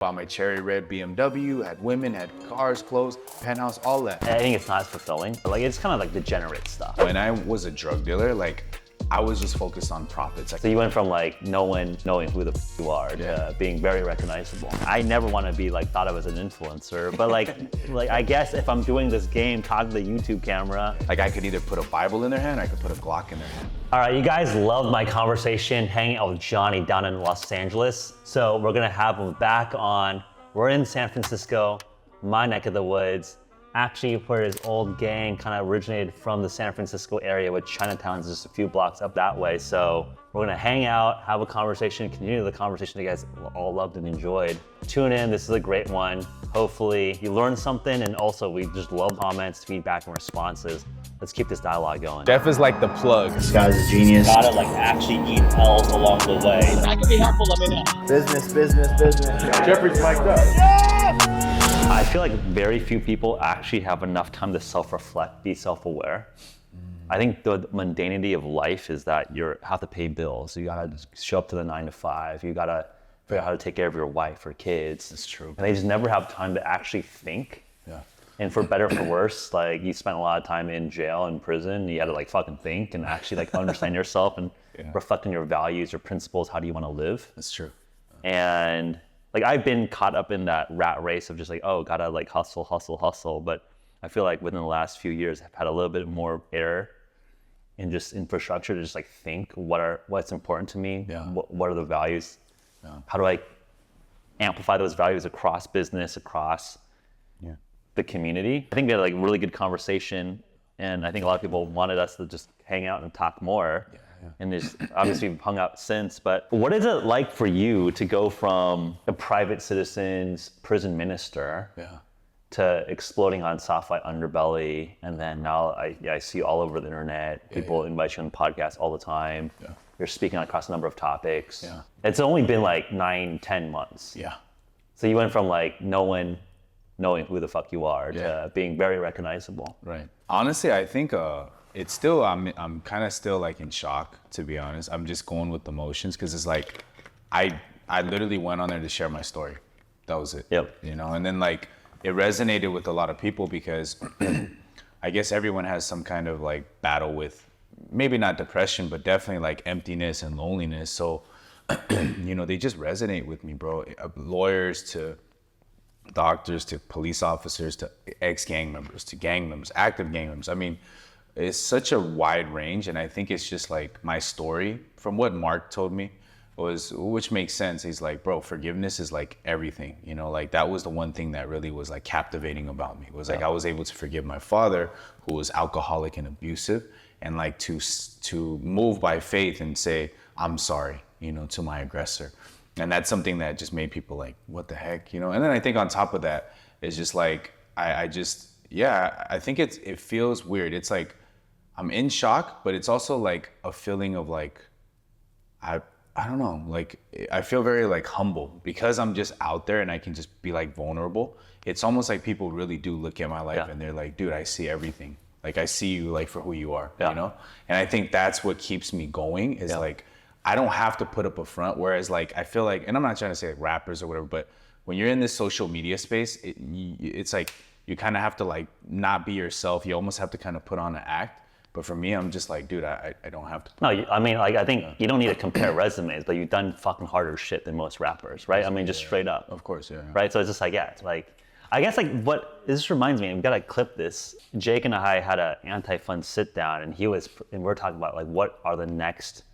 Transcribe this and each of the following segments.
Bought my cherry red BMW, had women, had cars, clothes, penthouse, all that. I think it's not as fulfilling. Like, it's kind of like degenerate stuff. When I was a drug dealer, like, I was just focused on profits. So you went from like no one knowing who the f you are to being very recognizable. I never want to be like thought of as an influencer, but like I guess if I'm doing this game, talking to the YouTube camera. Like I could either put a Bible in their hand, or I could put a Glock in their hand. All right, you guys loved my conversation hanging out with Johnny down in Los Angeles. So we're gonna have him back on. We're in San Francisco, my neck of the woods. Actually, where his old gang kind of originated from the San Francisco area, with Chinatown's just a few blocks up that way. So we're gonna hang out, have a conversation, continue the conversation you guys all loved and enjoyed. Tune in, this is a great one. Hopefully you learned something, and also we just love comments, feedback, and responses. Let's keep this dialogue going. Jeff is like the plug. This guy's a genius. Gotta like actually eat L's along the way. I can be helpful, let me know. Business. Jeffrey's mic'd up. I feel like very few people actually have enough time to self-reflect, be self-aware. I think the mundanity of life is that you have to pay bills. You gotta show up to the 9 to 5. You gotta figure out how to take care of your wife or kids. That's true. And they just never have time to actually think. Yeah. And for better or for worse, like you spent a lot of time in jail and prison. You had to like fucking think and actually like understand yourself and reflect on your values, your principles. How do you want to live? That's true. And like I've been caught up in that rat race of just like, oh, gotta like hustle. But I feel like within the last few years, I've had a little bit more air and just infrastructure to just like think what's important to me. Yeah. What are the values? Yeah. How do I amplify those values across business, across the community? I think we had like really good conversation, and I think a lot of people wanted us to just hang out and talk more. And there's obviously we've hung out since, but what is it like for you to go from a private citizen's prison minister to exploding on soft like Underbelly, and then now I see you all over the internet. People invite you on podcasts all the time. You're speaking across a number of topics. It's only been like 9-10 months. So you went from like no one knowing who the fuck you are to being very recognizable. Right. Honestly, I think it's still, I'm kind of still like in shock, to be honest. I'm just going with the motions, because it's like, I literally went on there to share my story. That was it. You know, and then like, it resonated with a lot of people because I guess everyone has some kind of like battle with, maybe not depression, but definitely like emptiness and loneliness. So, you know, they just resonate with me, bro. Lawyers to doctors to police officers to ex-gang members to gang members, active gang members. I mean, it's such a wide range, and I think it's just like my story from what Mark told me was, which makes sense. He's like, bro, forgiveness is like everything, you know, like that was the one thing that really was like captivating about me, was like I was able to forgive my father, who was alcoholic and abusive, and like to move by faith and say, I'm sorry, you know, to my aggressor. And that's something that just made people like, what the heck, you know? And then I think on top of that, it's just like, I think it feels weird. It's like, I'm in shock, but it's also like a feeling of like, I don't know, like, I feel very like humble because I'm just out there and I can just be like vulnerable. It's almost like people really do look at my life and they're like, dude, I see everything. Like, I see you like for who you are, you know? And I think that's what keeps me going is like, I don't have to put up a front. Whereas like, I feel like, and I'm not trying to say like rappers or whatever, but when you're in this social media space, it's like, you kind of have to like not be yourself. You almost have to kind of put on an act. But for me, I'm just like, dude, I don't have to. No, I mean, like, I think you don't need to compare resumes, but you've done fucking harder shit than most rappers, right? I mean, just straight up. Of course, Right? So it's just like, it's like, I guess like this reminds me, we gotta clip this. Jake and I had an anti-fun sit down, and we're talking about like, what are the next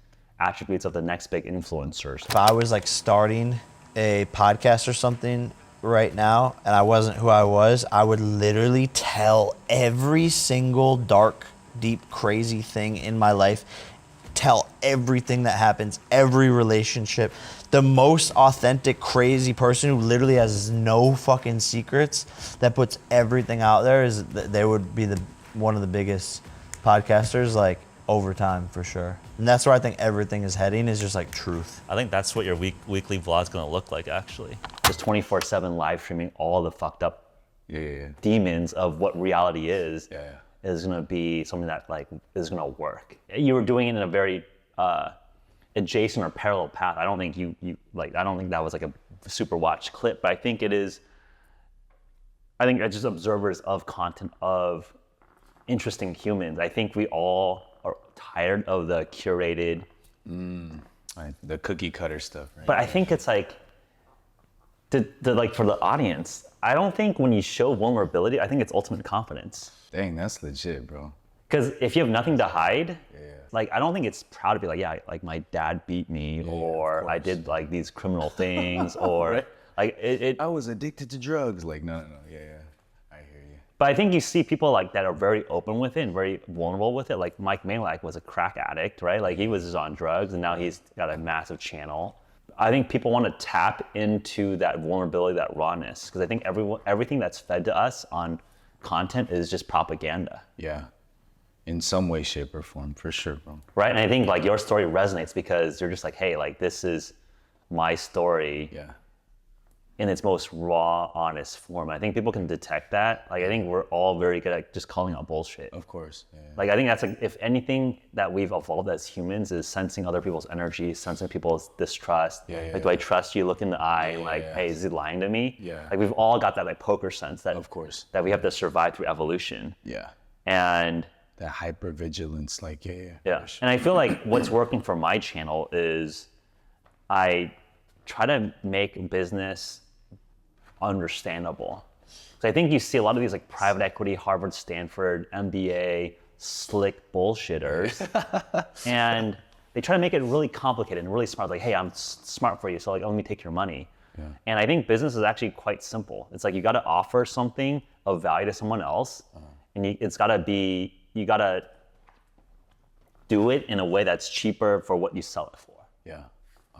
attributes of the next big influencers? If I was like starting a podcast or something right now and I wasn't who I was, I would literally tell every single dark, deep, crazy thing in my life, tell everything that happens, every relationship. The most authentic, crazy person who literally has no fucking secrets, that puts everything out there, they would be one of the biggest podcasters like over time for sure. And that's where I think everything is heading, is just like truth. I think that's what your weekly vlog's gonna look like, actually. Just 24/7 live streaming all the fucked up demons of what reality is. Is gonna be something that like is gonna work. You were doing it in a very adjacent or parallel path. I don't think you I don't think that was like a super watched clip, but I think it's just observers of content of interesting humans. I think we all are tired of the curated, the cookie cutter stuff, right? but I think it's like, like for the audience, I don't think when you show vulnerability, I think it's ultimate confidence. Dang, that's legit, bro. Because if you have nothing to hide, like I don't think it's proud to be like, yeah, like my dad beat me, or I did like these criminal things, or Right. like I was addicted to drugs. Like, no, yeah, I hear you. But I think you see people like that are very open with it and very vulnerable with it. Like Mike Malak was a crack addict, right? Like he was just on drugs, and now he's got a massive channel. I think people want to tap into that vulnerability, that rawness, because I think everything that's fed to us on content is just propaganda. Yeah, in some way, shape, or form, for sure, bro. Right, and I think like your story resonates because you're just like, hey, like this is my story in its most raw, honest form. I think people can detect that. Like I think we're all very good at just calling out bullshit. Of course. Yeah. Like I think that's like, if anything that we've evolved as humans is sensing other people's energy, sensing people's distrust. Do I trust you? Look in the eye, hey, is he lying to me? Yeah. Like we've all got that like poker sense that, of course, that we have to survive through evolution. Yeah. And that hypervigilance, like yeah. And I feel like what's working for my channel is I try to make business understandable. So I think you see a lot of these like private equity, Harvard, Stanford, MBA, slick bullshitters, and they try to make it really complicated and really smart. Like, hey, I'm smart for you, so like let me take your money. Yeah. And I think business is actually quite simple. It's like you got to offer something of value to someone else, and you got to do it in a way that's cheaper for what you sell it for. Yeah.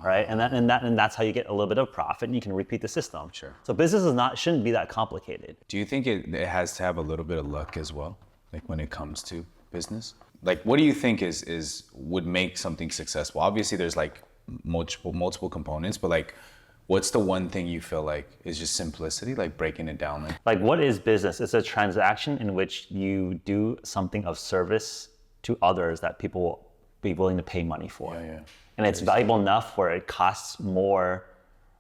Right, and that's how you get a little bit of profit, and you can repeat the system. Sure. So business shouldn't be that complicated. Do you think it has to have a little bit of luck as well, like when it comes to business? Like, what do you think would make something successful? Obviously, there's like multiple components, but like, what's the one thing you feel like is just simplicity, like breaking it down? Like what is business? It's a transaction in which you do something of service to others that people will be willing to pay money for. Yeah. And it's valuable enough where it costs more,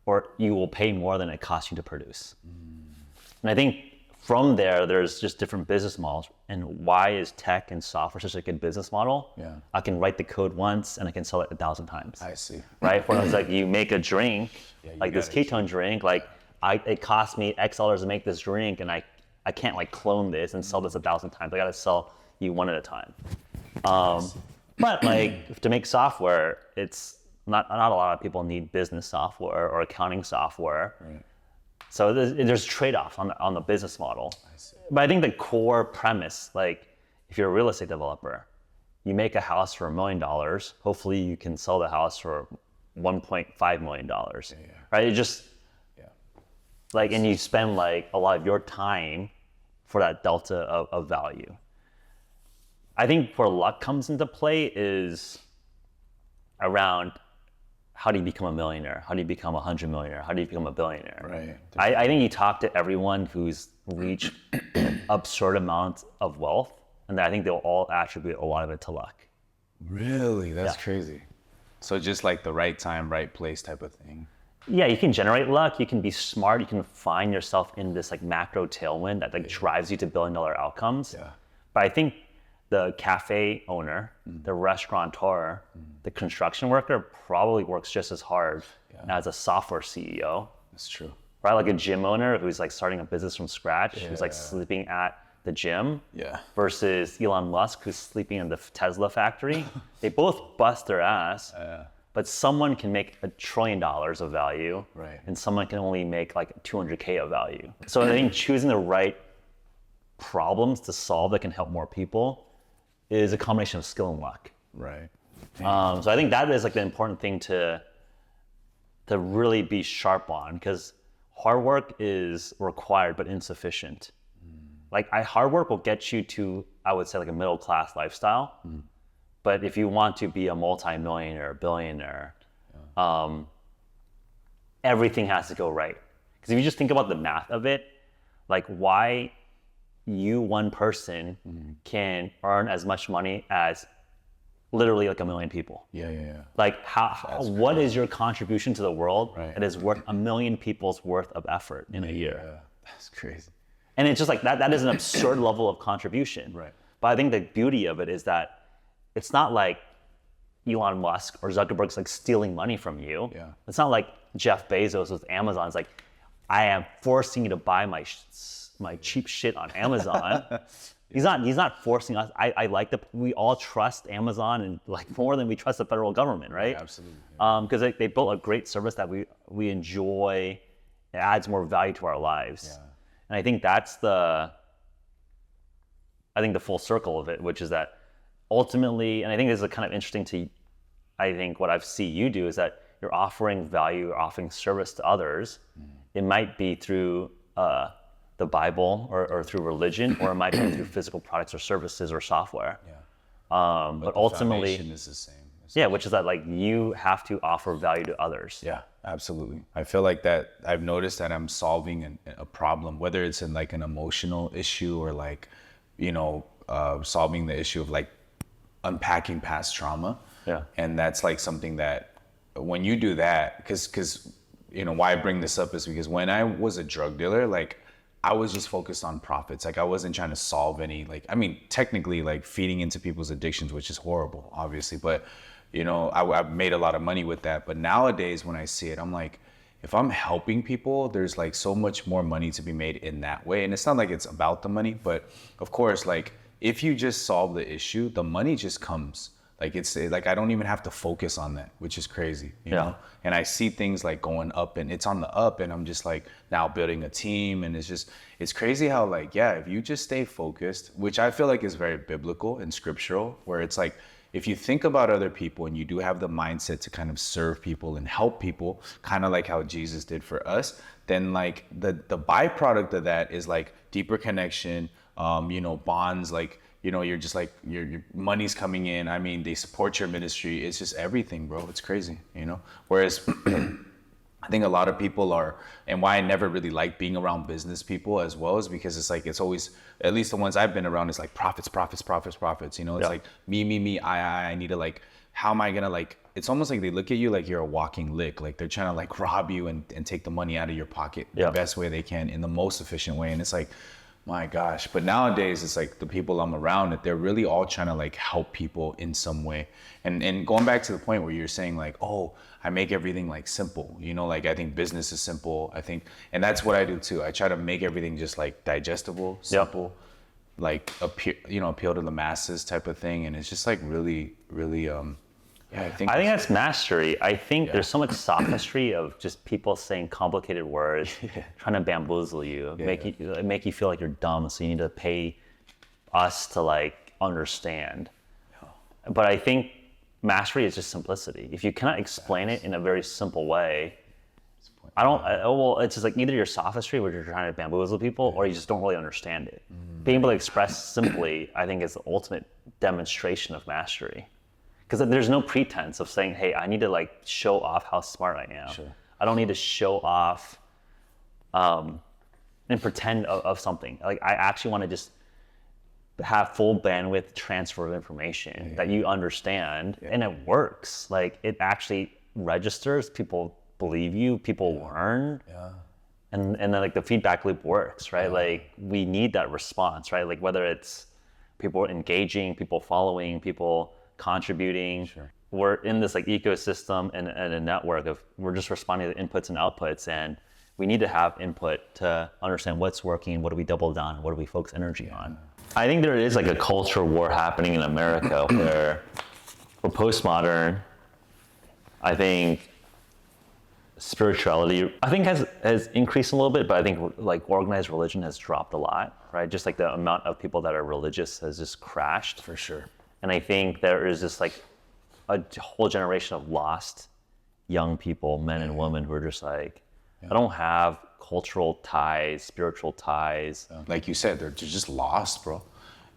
or you will pay more than it costs you to produce. And I think from there's just different business models. And why is tech and software such a good business model? Yeah. I can write the code once and I can sell it 1,000 times. I see. Right? Whereas like you make a drink, like this ketone drink, like it cost me X dollars to make this drink, and I can't like clone this and sell this 1,000 times. I gotta sell you one at a time. But like to make software, it's not a lot of people need business software or accounting software. Right. So there's trade-off on the business model. I see. But I think the core premise, like if you're a real estate developer, you make a house for $1 million. Hopefully you can sell the house for $1.5 million. Right? It just like, and you spend like a lot of your time for that delta of value. I think where luck comes into play is around how do you become a millionaire? How do you become a 100 millionaire? How do you become a billionaire? Right. I think you talk to everyone who's reached absurd amounts of wealth, and I think they'll all attribute a lot of it to luck. Really? That's crazy. So just like the right time, right place type of thing. Yeah, you can generate luck, you can be smart, you can find yourself in this like macro tailwind that like drives you to $1 billion outcomes. Yeah. But I think the cafe owner, the restaurateur, the construction worker probably works just as hard as a software CEO. That's true. Right, like a gym owner who's like starting a business from scratch, who's like sleeping at the gym, versus Elon Musk who's sleeping in the Tesla factory. They both bust their ass, but someone can make $1 trillion of value, and someone can only make like 200K of value. So I think choosing the right problems to solve that can help more people is a combination of skill and luck. Right. So I think that is like the important thing to really be sharp on, because hard work is required but insufficient. Like hard work will get you to, I would say, like a middle class lifestyle. But if you want to be a multi-millionaire, billionaire, everything has to go right. Because if you just think about the math of it, like why you, one person, can earn as much money as literally like 1 million people. Yeah. Like what is your contribution to the world that is worth 1 million people's worth of effort in a year? Yeah, that's crazy. And it's just like that is an absurd level of contribution. Right. But I think the beauty of it is that it's not like Elon Musk or Zuckerberg's like stealing money from you. Yeah. It's not like Jeff Bezos with Amazon. It's like, I am forcing you to buy my cheap shit on Amazon. He's not forcing us. I like we all trust Amazon and like more than we trust the federal government, right? Yeah, absolutely. Yeah. Because they built a great service that we enjoy. It adds more value to our lives. Yeah. And I think that's the full circle of it, which is that ultimately, and I think this is kind of interesting I think what I've seen you do is that you're offering value, you're offering service to others. It might be through the Bible or through religion, or it might be through physical products or services or software. Yeah. But ultimately, the foundation is the same. Yeah, which is that like you have to offer value to others. Yeah, absolutely. I feel like that I've noticed that I'm solving a problem, whether it's in like an emotional issue or like, solving the issue of like unpacking past trauma. Yeah. And that's like something that when you do that, because why I bring this up is because when I was a drug dealer, like I was just focused on profits. Like I wasn't trying to solve any, technically like feeding into people's addictions, which is horrible, obviously. But, I've made a lot of money with that. But nowadays when I see it, I'm like, if I'm helping people, there's like so much more money to be made in that way. And it's not like it's about the money, but of course, like if you just solve the issue, the money just comes. Like it's like I don't even have to focus on that, which is crazy, you know? And I see things like going up and it's on the up and I'm just like now building a team and it's crazy how like, yeah, if you just stay focused, which I feel like is very biblical and scriptural, where it's like, if you think about other people and you do have the mindset to kind of serve people and help people, kind of like how Jesus did for us, then like the byproduct of that is like deeper connection, bonds, like, you're just like, your money's coming in. I mean, they support your ministry. It's just everything, bro. It's crazy, Whereas I think a lot of people are, and why I never really like being around business people as well is because it's like, it's always, at least the ones I've been around, is like profits. It's like me, I need to like, how am I gonna like, it's almost like they look at you like you're a walking lick. Like they're trying to like rob you and take the money out of your pocket the best way they can in the most efficient way. And it's like, my gosh. But nowadays it's like the people I'm around, that they're really all trying to like help people in some way. And going back to the point where you're saying like, oh, I make everything like simple, like I think business is simple. I think, and that's what I do too. I try to make everything just like digestible, simple, like appeal to the masses type of thing. And it's just like really, really, I think that's mastery. I think there's so much sophistry of just people saying complicated words, trying to bamboozle you, make you feel like you're dumb. So you need to pay us to like understand. But I think mastery is just simplicity. If you cannot explain it in a very simple way, it's just like either your sophistry, where you're trying to bamboozle people, or you just don't really understand it. Being able to express simply, I think, is the ultimate demonstration of mastery. Because there's no pretense of saying, hey, I need to like show off how smart I am. Sure. I don't need to show off and pretend of something. Like I actually want to just have full bandwidth transfer of information that you understand, and it works. Like it actually registers. People believe you. People learn. Yeah. And then like the feedback loop works, right? Yeah. Like we need that response, right? Like whether it's people engaging, people following, people contributing. Sure. We're in this like ecosystem and a network of, we're just responding to inputs and outputs, and we need to have input to understand what's working, what do we double down, what do we focus energy on. I think there is like a culture war happening in America where we're postmodern. I think spirituality, has increased a little bit, but I think like organized religion has dropped a lot, right? Just like the amount of people that are religious has just crashed. For sure. And I think there is just like a whole generation of lost young people, men and women, who are just like, I don't have cultural ties, spiritual ties. Like you said, they're just lost, bro.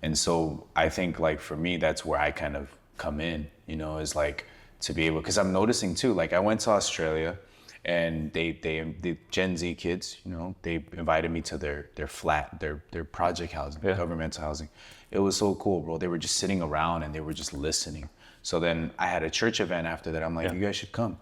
And so I think like for me, that's where I kind of come in, is like to be able, because I'm noticing too, like I went to Australia and the Gen Z kids, they invited me to their flat, their project housing, governmental housing. It was so cool, bro. They were just sitting around and they were just listening. So then I had a church event after that. I'm like, you guys should come.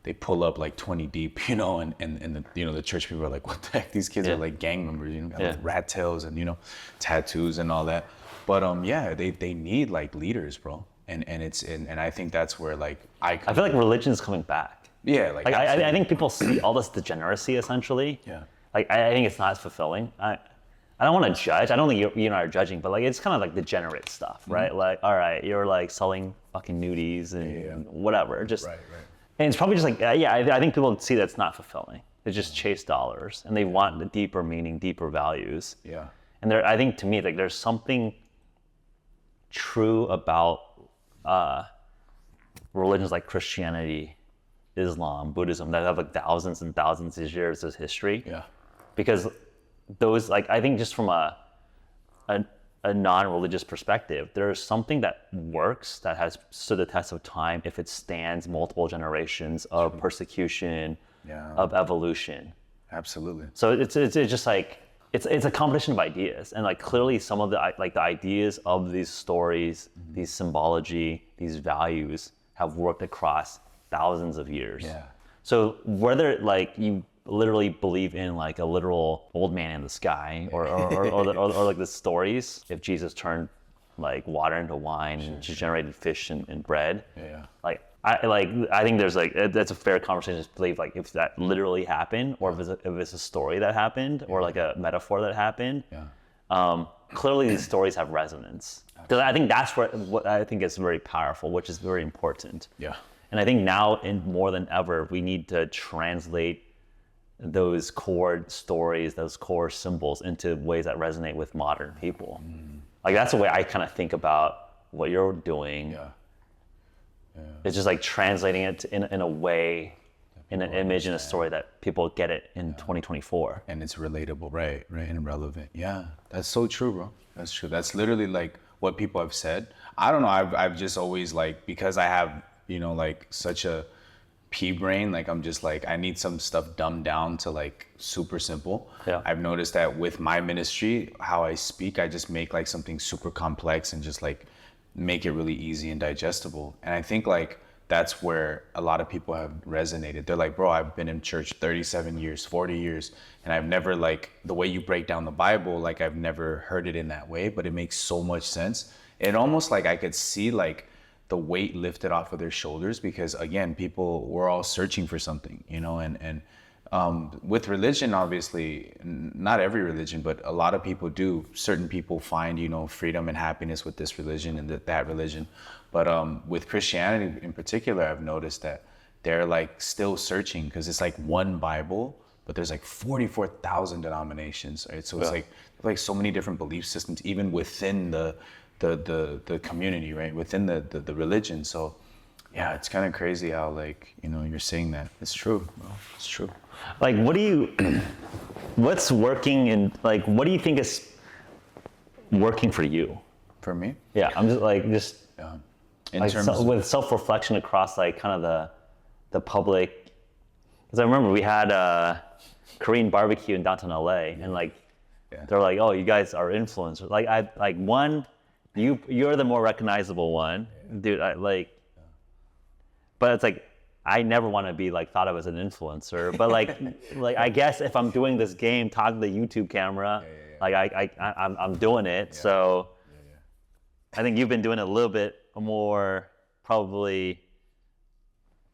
They pull up like 20 deep, you know, and the, you know, the church people are like, what the heck? These kids are like gang members, you know, got like rat tails and, you know, tattoos and all that. But they need like leaders, bro. And I think that's where like I feel like religion is coming back. Yeah, like I think people see all this degeneracy essentially. Yeah. Like I think it's not as fulfilling. I don't want to judge. I don't think you and I are judging, but like it's kind of like degenerate stuff, right? Like, all right, you're like selling fucking nudies and whatever. Just right. And it's probably just like I think people see that's not fulfilling. They just chase dollars and they want the deeper meaning, deeper values. Yeah. And I think to me like there's something true about religions like Christianity, Islam, Buddhism that have like thousands and thousands of years of history. Yeah. Because those, like, I think just from a non-religious perspective, there's something that works that has stood the test of time if it stands multiple generations of persecution, of evolution. Absolutely. So it's just like it's a competition of ideas, and like clearly some of the ideas of these stories, these symbology, these values have worked across thousands of years. Yeah. So whether like you literally believe in like a literal old man in the sky or like the stories, if Jesus turned like water into wine and just generated fish and bread. Yeah. I think there's like that's a fair conversation to believe like if that literally happened or if it's a story that happened or like a metaphor that happened. Yeah. Clearly these stories have resonance. Because I think that's what I think is very powerful, which is very important. Yeah. And I think now more than ever, we need to translate those core stories, those core symbols into ways that resonate with modern people. Like that's the way I kind of think about what you're doing. Yeah. It's just like translating it in a way, in an image, in a story that people get it in 2024. And it's relatable, right, and relevant. Yeah, that's so true, bro. That's true. That's literally like what people have said. I don't know. I've just always like, because I have, you know, like such a pea brain, like I'm just like, I need some stuff dumbed down to like super simple. Yeah. I've noticed that with my ministry, how I speak, I just make like something super complex and just like make it really easy and digestible. And I think like that's where a lot of people have resonated. They're like, bro, I've been in church 37 years, 40 years, and I've never like the way you break down the Bible, like I've never heard it in that way, but it makes so much sense. And almost like I could see like the weight lifted off of their shoulders, because again, we're all searching for something, you know, and with religion, obviously, not every religion, but a lot of people do. Certain people find, you know, freedom and happiness with this religion and that religion. But with Christianity in particular, I've noticed that they're like still searching, because it's like one Bible, but there's like 44,000 denominations, right? So it's like so many different belief systems, even within the community, right? Within the religion. So yeah, it's kind of crazy how like, you know, you're saying that. It's true, bro. It's true. Like, what's working and like, what do you think is working for you? For me? Yeah, I'm just like, in like terms of with self-reflection across like kind of the public. Because I remember we had a Korean barbecue in downtown LA, and like, they're like, oh, you guys are influencers. Like one, you're the more recognizable one, dude. But it's like, I never want to be like thought of as an influencer, but like I guess if I'm doing this game, talking to the YouTube camera, like I'm doing it. So I think you've been doing it a little bit more, probably,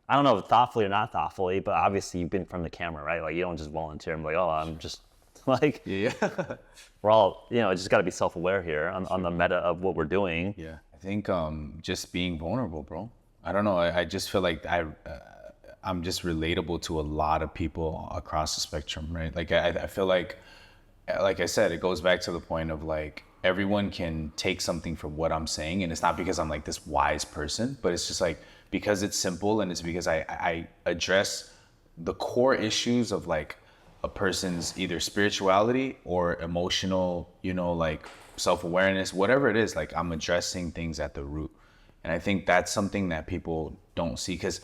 I don't know if thoughtfully or not thoughtfully, but obviously you've been from the camera, right? Like you don't just volunteer and be like, oh, I'm just like, we're all, you know, just got to be self-aware here on the meta of what we're doing. Yeah, I think just being vulnerable, bro. I don't know. I just feel like I'm just relatable to a lot of people across the spectrum, right? Like I feel like I said, it goes back to the point of like everyone can take something from what I'm saying, and it's not because I'm like this wise person, but it's just like because it's simple, and it's because I address the core issues of like a person's either spirituality or emotional, you know, like self-awareness, whatever it is. Like I'm addressing things at the root. And I think that's something that people don't see, because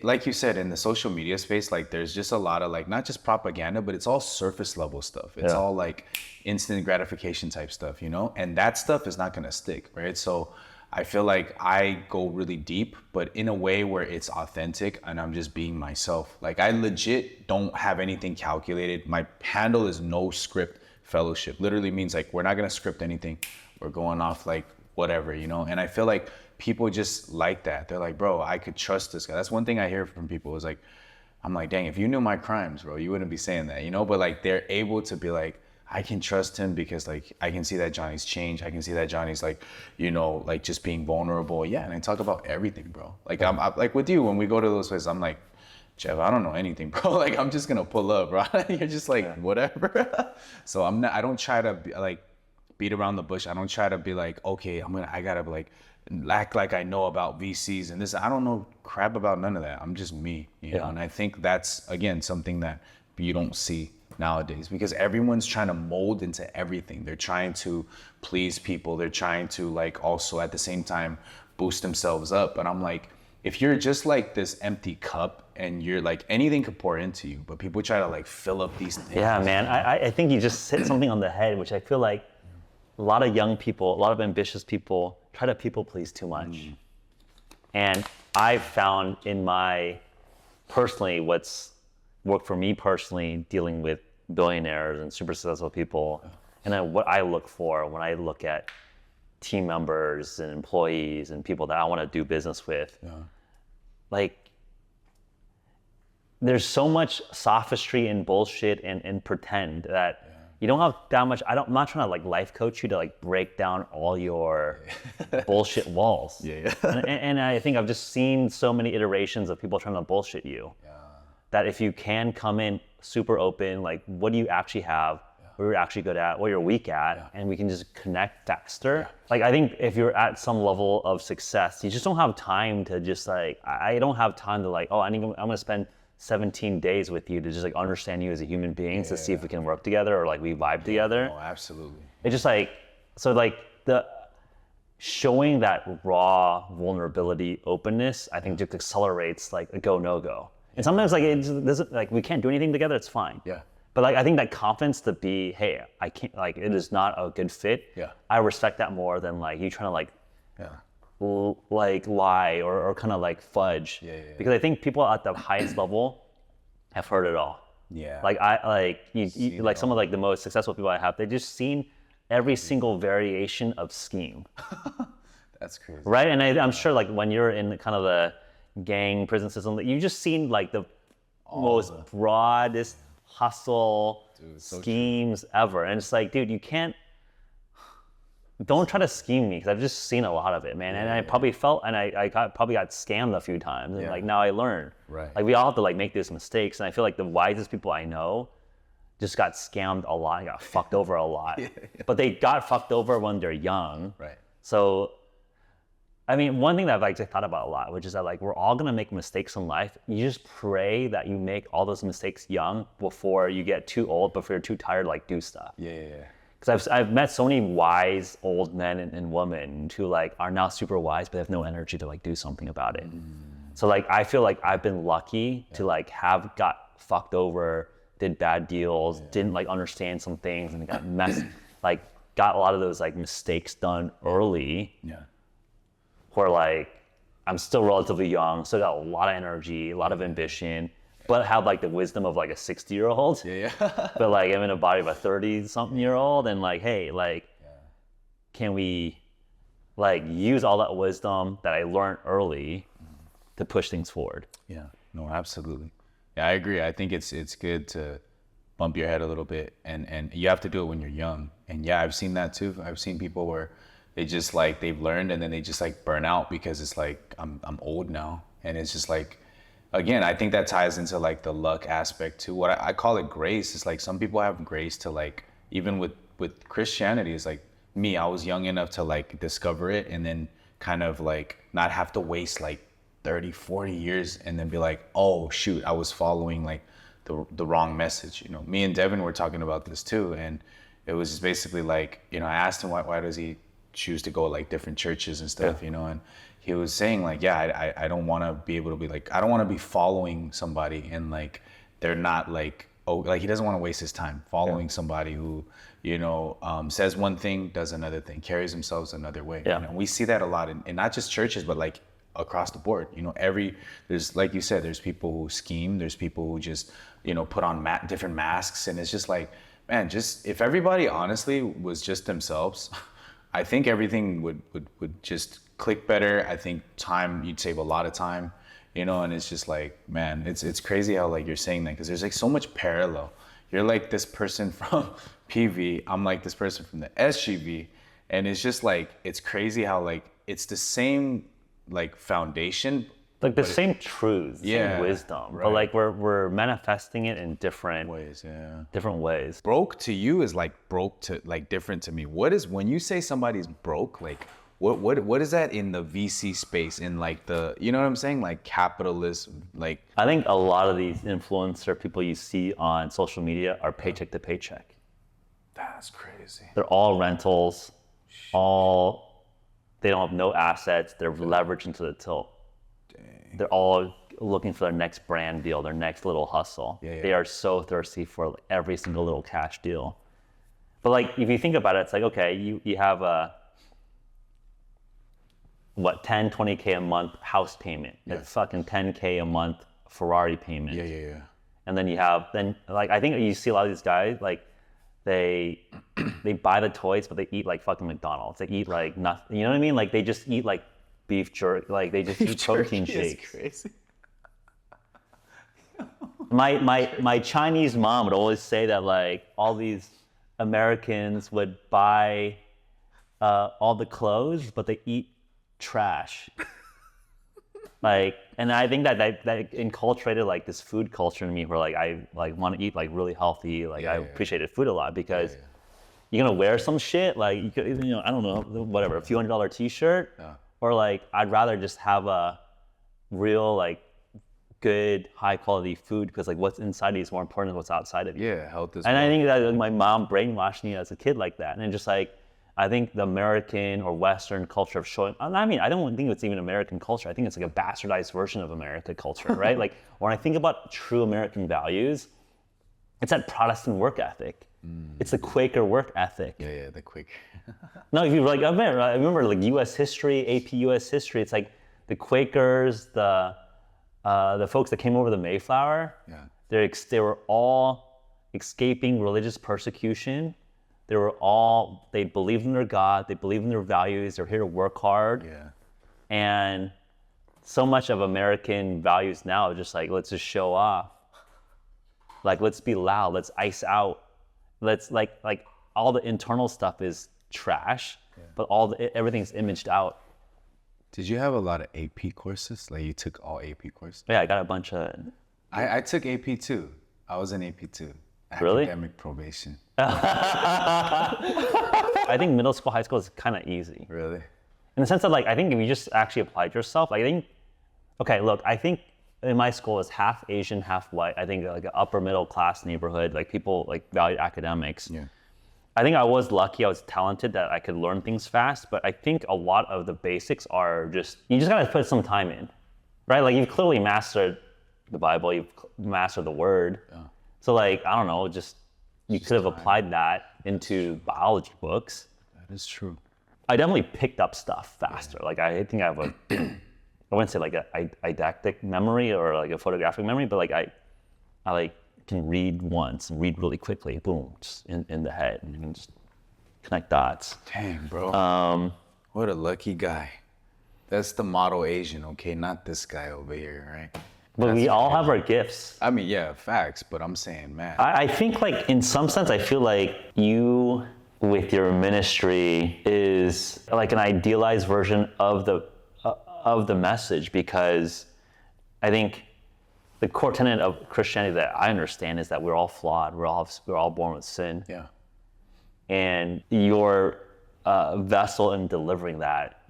like you said, in the social media space, like there's just a lot of like, not just propaganda, but it's all surface level stuff. It's all like instant gratification type stuff, you know, and that stuff is not going to stick, right? So I feel like I go really deep, but in a way where it's authentic and I'm just being myself. Like I legit don't have anything calculated. My handle is no script fellowship. Literally means like we're not gonna script anything. We're going off like whatever, you know? And I feel like people just like that. They're like, bro, I could trust this guy. That's one thing I hear from people is like, I'm like, dang, if you knew my crimes, bro, you wouldn't be saying that, you know? But like they're able to be like, I can trust him because like I can see that Johnny's changed. I can see that Johnny's like, you know, like just being vulnerable. Yeah, and I talk about everything, bro. Like I'm like with you when we go to those places, I'm like, Jeff, I don't know anything, bro. Like I'm just gonna pull up, bro. You're just like whatever. So I don't try to be, like beat around the bush. I don't try to be like, okay, I gotta be like act like I know about VCs and this. I don't know crap about none of that. I'm just me, you know. And I think that's again something that you don't see nowadays because everyone's trying to mold into everything. They're trying to please people. They're trying to like also at the same time boost themselves up. But I'm like, if you're just like this empty cup and you're like anything could pour into you, but people try to like fill up these things. Yeah, man. I think you just hit something on the head, which I feel like a lot of young people, a lot of ambitious people try to people please too much. And I've found in my personally what's worked for me personally dealing with billionaires and super successful people, and then what I look for when I look at team members and employees and people that I want to do business with. Like, there's so much sophistry and bullshit and pretend that you don't have that much. I'm not trying to like life coach you to like break down all your bullshit walls. And I think I've just seen so many iterations of people trying to bullshit you. That if you can come in super open, like what do you actually have, what you're actually good at, what you're weak at, and we can just connect faster. Like I think if you're at some level of success, you just don't have time to just like, I don't have time to like, oh, I'm gonna spend 17 days with you to just like understand you as a human being to see if we can work together or like we vibe together. Oh, absolutely. It's just like, so like the showing that raw vulnerability, openness, I think just accelerates like a go, no go. And sometimes like it just doesn't, like we can't do anything together, it's fine. But like I think that confidence to be, hey, I can't, like it is not a good fit. I respect that more than like you trying to like like lie or kind of like fudge. Because I think people at the highest level have heard it all. Like I like you like some of like the most successful people I have, they've just seen every single variation of scheme. That's crazy. Right? And I'm sure like when you're in kind of the gang prison system, you just seen like the most broadest hustle schemes ever. And it's like, dude, you can't, don't try to scheme me because I've just seen a lot of it, man. And I probably felt, and I probably got scammed a few times. And like now I learned. Like we all have to like make those mistakes. And I feel like the wisest people I know just got scammed a lot, got fucked over a lot. But they got fucked over when they're young. So I mean, one thing that I've like thought about a lot, which is that like we're all gonna make mistakes in life. You just pray that you make all those mistakes young before you get too old, before you're too tired to like do stuff. Because I've met so many wise old men and women who like are now super wise, but have no energy to like do something about it. So like I feel like I've been lucky to like have got fucked over, did bad deals, didn't like understand some things, and got messed, like got a lot of those like mistakes done early. Where like I'm still relatively young, still got a lot of energy, a lot of ambition, but have like the wisdom of like a 60-year-old. But like I'm in a body of a 30-something-year-old, and like, hey, like, can we like use all that wisdom that I learned early to push things forward? No, absolutely. I agree. I think it's good to bump your head a little bit, and you have to do it when you're young. And I've seen that too. I've seen people where they just like they've learned and then they just like burn out because it's like I'm old now, and it's just like, again, I think that ties into like the luck aspect too. What I call it grace. Is like some people have grace to like, even with Christianity, is like me, I was young enough to like discover it and then kind of like not have to waste like 30, 40 years and then be like, oh shoot, I was following like the wrong message. You know, me and Devin were talking about this too, and it was just basically like, you know, I asked him why does he choose to go like different churches and stuff, you know, and he was saying like, I don't want to be able to be like, I don't want to be following somebody and like they're not like, like he doesn't want to waste his time following somebody who, says one thing, does another thing, carries themselves another way. Yeah. We see that a lot in not just churches, but like across the board. There's, like you said, there's people who scheme, there's people who just, put on different masks, and it's just like, man, just if everybody honestly was just themselves, I think everything would just click better. I think you'd save a lot of time, and it's just like, man, it's crazy how like you're saying that, because there's like so much parallel. You're like this person from PV, I'm like this person from the SGV, and it's just like, it's crazy how like it's the same like foundation, like the same truths, same wisdom, right. but like we're manifesting it in different ways. Yeah, different ways. Broke to you is like broke to like different to me. What is, when you say somebody's broke, like what is that in the VC space, in like the, you know what I'm saying, like capitalist, like? I think a lot of these influencer people you see on social media are paycheck to paycheck. That's crazy. They're all rentals, they don't have no assets. They're leveraged into the tilt. Dang. They're all looking for their next brand deal, their next little hustle. Yeah. They are so thirsty for every single little cash deal. But like, if you think about it, it's like, okay, you have a, 10, 20K a month house payment. Yeah. It's fucking 10K a month Ferrari payment. Yeah. And then like, I think you see a lot of these guys, like, they buy the toys, but they eat like fucking McDonald's. They eat like nothing. You know what I mean? Like they just eat like beef jerky. Like they just eat protein shakes. Crazy. My Chinese mom would always say that like all these Americans would buy all the clothes, but they eat trash. Like, and I think that inculturated like this food culture in me, where like I like want to eat like really healthy. Like I appreciated food a lot, because you're gonna wear some shit, like you could, I don't know, whatever, a few $100 t-shirt, or like I'd rather just have a real like good high quality food, because like what's inside of you is more important than what's outside of you. Yeah, health is. And I think that like, my mom brainwashed me as a kid like that, and just like, I think the American or Western culture of showing, I mean, I don't think it's even American culture. I think it's like a bastardized version of American culture, right? Like when I think about true American values, it's that Protestant work ethic. It's the Quaker work ethic. Yeah, the Quaker. No, if you like, I remember like U.S. history, AP U.S. history. It's like the Quakers, the folks that came over the Mayflower. Yeah. They were all escaping religious persecution. They believed in their God, they believed in their values, they're here to work hard. Yeah. And so much of American values now is just like, let's just show off. Like, let's be loud, let's ice out. Let's like all the internal stuff is trash, but everything's imaged out. Did you have a lot of AP courses? Like you took all AP courses? Yeah, I got a bunch of. I took AP too. I was in AP too. Really? Academic probation. I think middle school, high school is kind of easy. Really? In the sense that like, I think if you just actually applied yourself, I think in my school it was half Asian, half white. I think like an upper middle class neighborhood, like people like valued academics. Yeah. I think I was lucky, I was talented that I could learn things fast, but I think a lot of the basics are you just gotta put some time in, right? Like you've clearly mastered the Bible, you've mastered the word. Yeah. So like, I don't know, you could have applied that into biology books. That is true. I definitely picked up stuff faster. Yeah. Like I think I have I wouldn't say like a didactic memory or like a photographic memory, but like I like can read once and read really quickly, boom, just in the head, and you can just connect dots. Dang, bro. What a lucky guy. That's the model Asian, okay? Not this guy over here, right? But we all have our gifts. I mean, yeah, facts, but I'm saying, man. I think like in some sense, I feel like you with your ministry is like an idealized version of the message, because I think the core tenet of Christianity that I understand is that we're all flawed. We're all born with sin. Yeah. And your vessel in delivering that,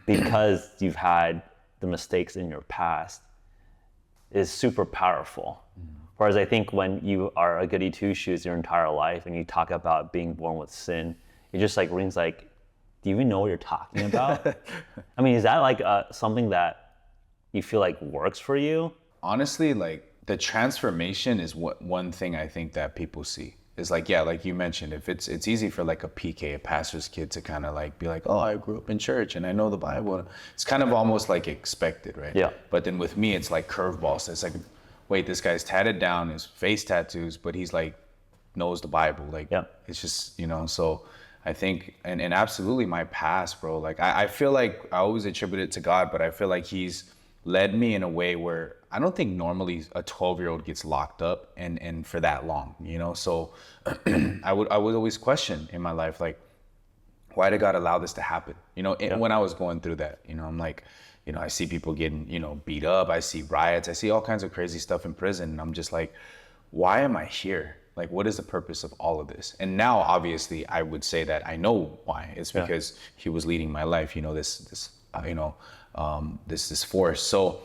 because you've had the mistakes in your past, is super powerful. Whereas I think when you are a goody two-shoes your entire life and you talk about being born with sin, it just like rings like, do you even know what you're talking about? I mean, is that like something that you feel like works for you? Honestly, like the transformation is what one thing I think that people see. It's like, yeah, like you mentioned, if it's easy for like a PK, a pastor's kid, to kind of like be like, oh, I grew up in church and I know the Bible. It's kind of almost like expected, right? Yeah. But then with me, it's like curveballs. So it's like, wait, this guy's tatted down, his face tattoos, but he's like knows the Bible. Like, it's just, you know. So I think, and absolutely my past, bro. Like I feel like I always attribute it to God, but I feel like He's led me in a way where I don't think normally a 12-year-old gets locked up and for that long, you know? So I would always question in my life, like, why did God allow this to happen? You know, when I was going through that, you know, I'm like, you know, I see people getting, you know, beat up. I see riots. I see all kinds of crazy stuff in prison. And I'm just like, why am I here? Like, what is the purpose of all of this? And now, obviously, I would say that I know why. It's because He was leading my life, you know, this force. So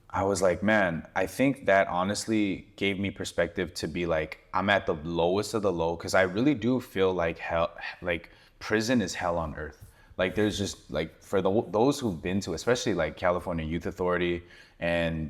I was like, man, I think that honestly gave me perspective to be like, I'm at the lowest of the low, because I really do feel like hell, like prison is hell on earth. Like there's just like, for those who've been to, especially like California Youth Authority and,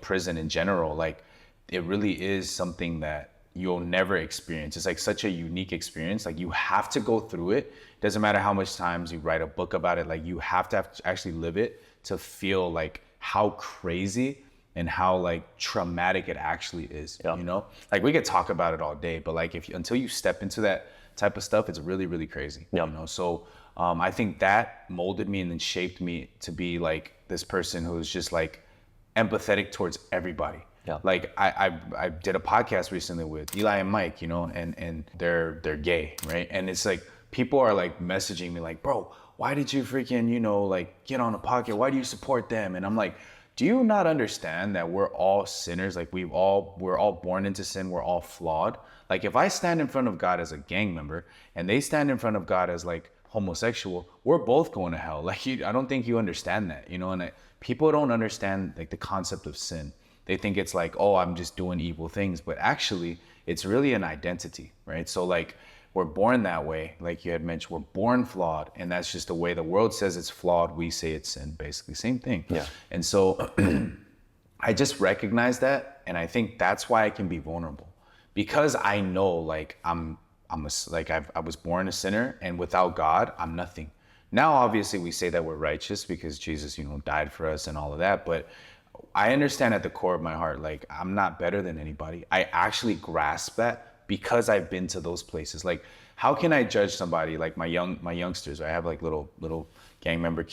prison in general, like it really is something that you'll never experience. It's like such a unique experience. Like you have to go through it. Doesn't matter how much times you write a book about it. Like you have to actually live it to feel like how crazy and how like traumatic it actually is. You know, like we could talk about it all day, but like until you step into that type of stuff, it's really, really crazy. You know, so I think that molded me and then shaped me to be like this person who's just like empathetic towards everybody. Like I did a podcast recently with Eli and Mike, you know, and they're gay, right? And it's like people are like messaging me like, bro, why did you freaking, you know, like get on a podcast? Why do you support them? And I'm like, do you not understand that we're all sinners? Like we're all born into sin. We're all flawed. Like if I stand in front of God as a gang member and they stand in front of God as like homosexual, we're both going to hell. Like I don't think you understand that, you know, and people don't understand like the concept of sin. They think it's like, oh, I'm just doing evil things, but actually it's really an identity, right? So like we're born that way. Like you had mentioned, we're born flawed, and that's just the way the world says it's flawed. We say it's sin, basically same thing. And so I just recognize that. And I think that's why I can be vulnerable, because I know like I was born a sinner, and without God, I'm nothing. Now, obviously we say that we're righteous because Jesus, you know, died for us and all of that. But I understand at the core of my heart, like I'm not better than anybody. I actually grasp that because I've been to those places. Like, how can I judge somebody like my youngsters? I have like little gang member,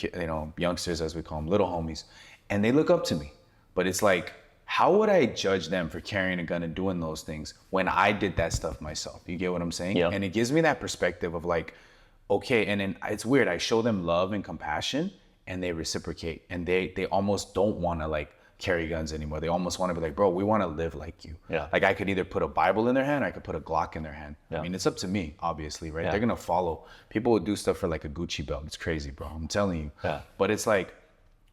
youngsters as we call them, little homies, and they look up to me. But it's like, how would I judge them for carrying a gun and doing those things when I did that stuff myself? You get what I'm saying? And it gives me that perspective of like, okay, and then it's weird. I show them love and compassion, and they reciprocate, and they almost don't want to like carry guns anymore. They almost want to be like, bro, we want to live like you. Like I could either put a Bible in their hand, or I could put a Glock in their hand. I mean, it's up to me, obviously, right? They're gonna follow. People would do stuff for like a Gucci belt. It's crazy, bro. I'm telling you. But it's like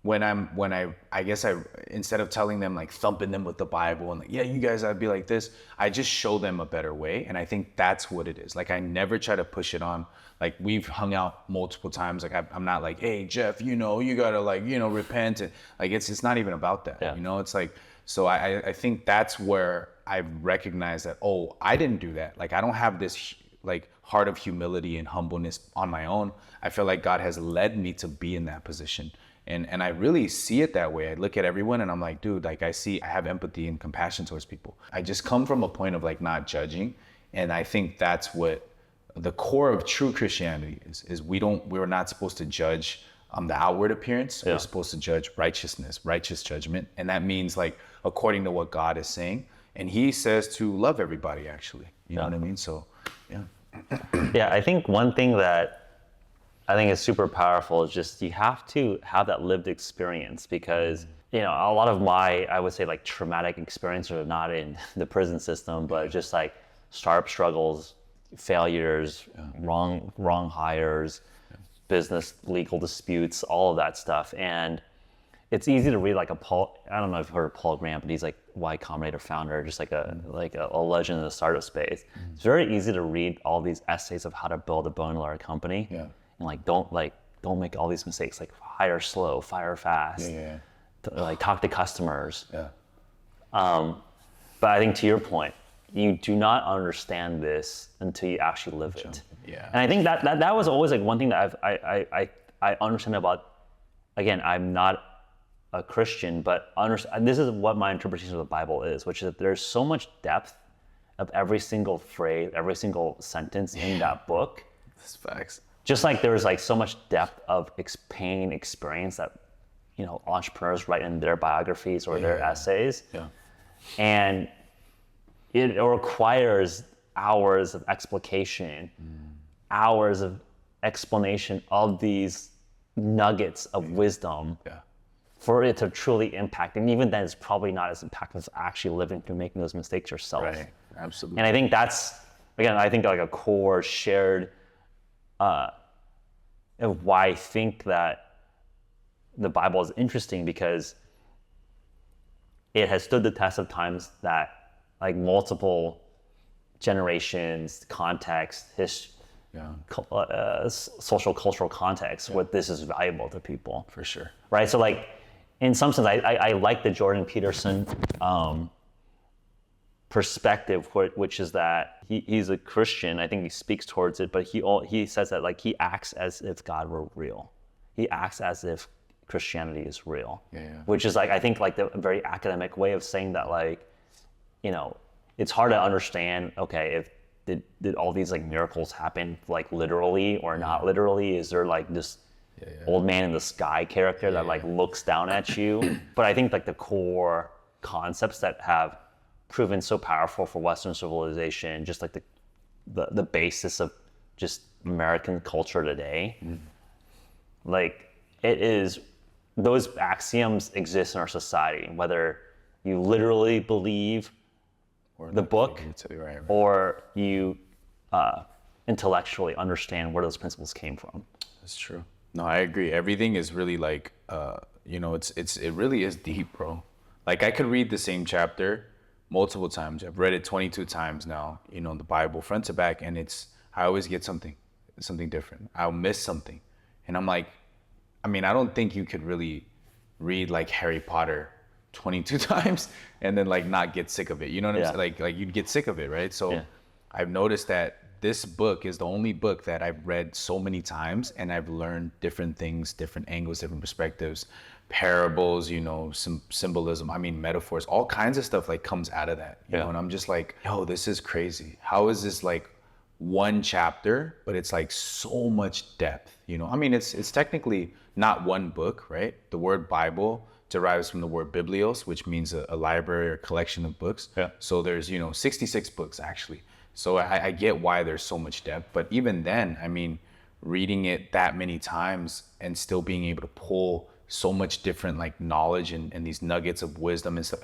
when I guess instead of telling them like thumping them with the Bible and like, yeah, you guys, I'd be like this, I just show them a better way. And I think that's what it is. Like I never try to push it on. Like we've hung out multiple times. Like I'm not like, hey Jeff, you know, you gotta like, you know, repent. And like it's not even about that. You know, it's like, so I think that's where I've recognized that, oh, I didn't do that. Like I don't have this like heart of humility and humbleness on my own. I feel like God has led me to be in that position. And I really see it that way. I look at everyone and I'm like, dude, like I have empathy and compassion towards people. I just come from a point of like not judging. And I think that's what the core of true Christianity is we're not supposed to judge the outward appearance. We're supposed to judge righteousness, righteous judgment. And that means like according to what God is saying. And He says to love everybody, actually. You know what I mean? So, yeah. Yeah, I think one thing that I think is super powerful is just you have to have that lived experience, because you know a lot of my, I would say like traumatic experiences are not in the prison system, but just like startup struggles, failures, wrong hires, business legal disputes, all of that stuff. And it's easy to read like I don't know if you've heard of Paul Graham, but he's like Y Combinator founder, just like a legend in the startup space. It's very easy to read all these essays of how to build a billion-dollar company. And like don't make all these mistakes. Like hire slow, fire fast. Like talk to customers. But I think to your point, you do not understand this until you actually live it. Yeah. And I think that was always like one thing that I understand about, again, I'm not a Christian, but this is what my interpretation of the Bible is, which is that there's so much depth of every single phrase, every single sentence in that book. That's facts. Just like there's like so much depth of pain experience that, you know, entrepreneurs write in their biographies or their essays. Yeah. And it requires hours of explication, hours of explanation of these nuggets of wisdom for it to truly impact. And even then, it's probably not as impactful as actually living through making those mistakes yourself. Right, absolutely. And I think that's, again, I think like a core shared of why I think that the Bible is interesting, because it has stood the test of times that like multiple generations, context, social cultural context, where this is valuable to people. For sure. Right. So like in some sense, I like the Jordan Peterson perspective, which is that he's a Christian. I think he speaks towards it, but he says that like he acts as if God were real. He acts as if Christianity is real, which is like, I think like the very academic way of saying that, like, you know, it's hard to understand, okay, if did all these like miracles happen like literally or not literally? Is there like this old man in the sky character that like looks down at you? But I think like the core concepts that have proven so powerful for Western civilization, just like the basis of just American culture today, like it is, those axioms exist in our society, whether you literally believe the book or you intellectually understand where those principles came from. That's true. No, I agree. Everything is really like, you know, it really is deep, bro. Like I could read the same chapter multiple times. I've read it 22 times now, you know, the Bible front to back, and I always get something different. I'll miss something. And I'm like, I mean, I don't think you could really read like Harry Potter 22 times and then like not get sick of it. You know what I'm saying? Like you'd get sick of it, right? So I've noticed that this book is the only book that I've read so many times, and I've learned different things, different angles, different perspectives, parables, you know, some symbolism, I mean, metaphors, all kinds of stuff like comes out of that, you know? And I'm just like, yo, this is crazy. How is this like one chapter, but it's like so much depth, you know? I mean, it's technically not one book, right? The word Bible derives from the word biblios, which means a library or collection of books. So there's, you know, 66 books actually. So I get why there's so much depth, but even then, I mean, reading it that many times and still being able to pull so much different like knowledge and these nuggets of wisdom and stuff,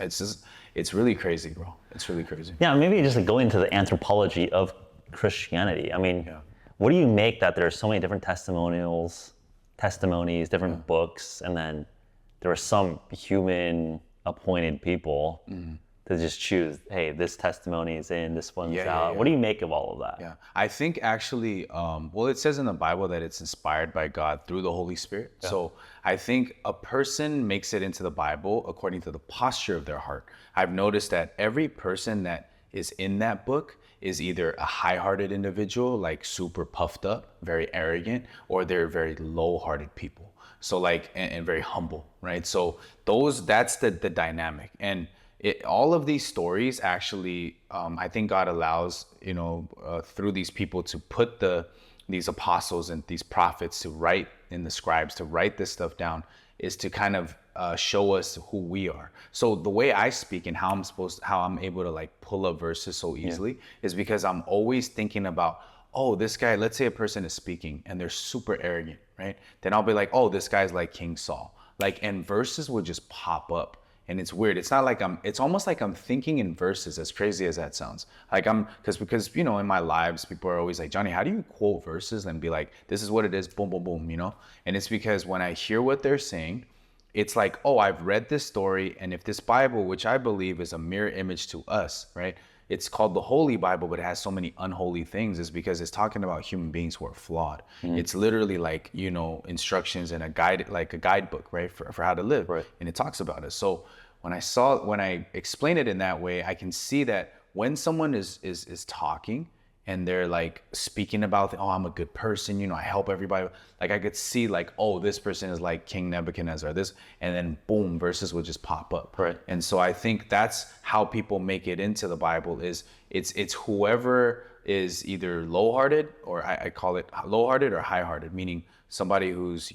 it's really crazy, bro. It's really crazy. Yeah, maybe just like go into the anthropology of Christianity. I mean, what do you make that there's so many different testimonies, different books, and then there are some human appointed people to just choose, hey, this testimony is in, this one's out. What do you make of all of that? Yeah, I think actually, well, it says in the Bible that it's inspired by God through the Holy Spirit. So I think a person makes it into the Bible according to the posture of their heart. I've noticed that every person that is in that book is either a high-hearted individual, like super puffed up, very arrogant, or they're very low-hearted people. So like, and very humble, right? So that's the dynamic. And all of these stories actually, I think God allows, you know, through these people to put these apostles and these prophets to write, and the scribes to write this stuff down, is to kind of show us who we are. So the way I speak and how I'm able to like pull up verses so easily is because I'm always thinking about, oh, this guy, let's say a person is speaking and they're super arrogant, right? Then I'll be like, oh, this guy's like King Saul. Like, and verses would just pop up. And it's weird. It's not like it's almost like I'm thinking in verses, as crazy as that sounds. Like because, you know, in my lives, people are always like, Johnny, how do you quote verses and be like, this is what it is, boom, boom, boom, you know? And it's because when I hear what they're saying, it's like, oh, I've read this story. And if this Bible, which I believe is a mirror image to us, right? It's called the Holy Bible, but it has so many unholy things, is because it's talking about human beings who are flawed. It's literally like, you know, instructions and a guide, like a guidebook, right? For how to live. And it talks about it. So when I explain it in that way, I can see that when someone is talking and they're like speaking about, oh, I'm a good person, you know, I help everybody. Like I could see like, oh, this person is like King Nebuchadnezzar, this, and then boom, verses will just pop up. Right. And so I think that's how people make it into the Bible is it's whoever is either low-hearted, or I call it low-hearted or high-hearted, meaning somebody who's,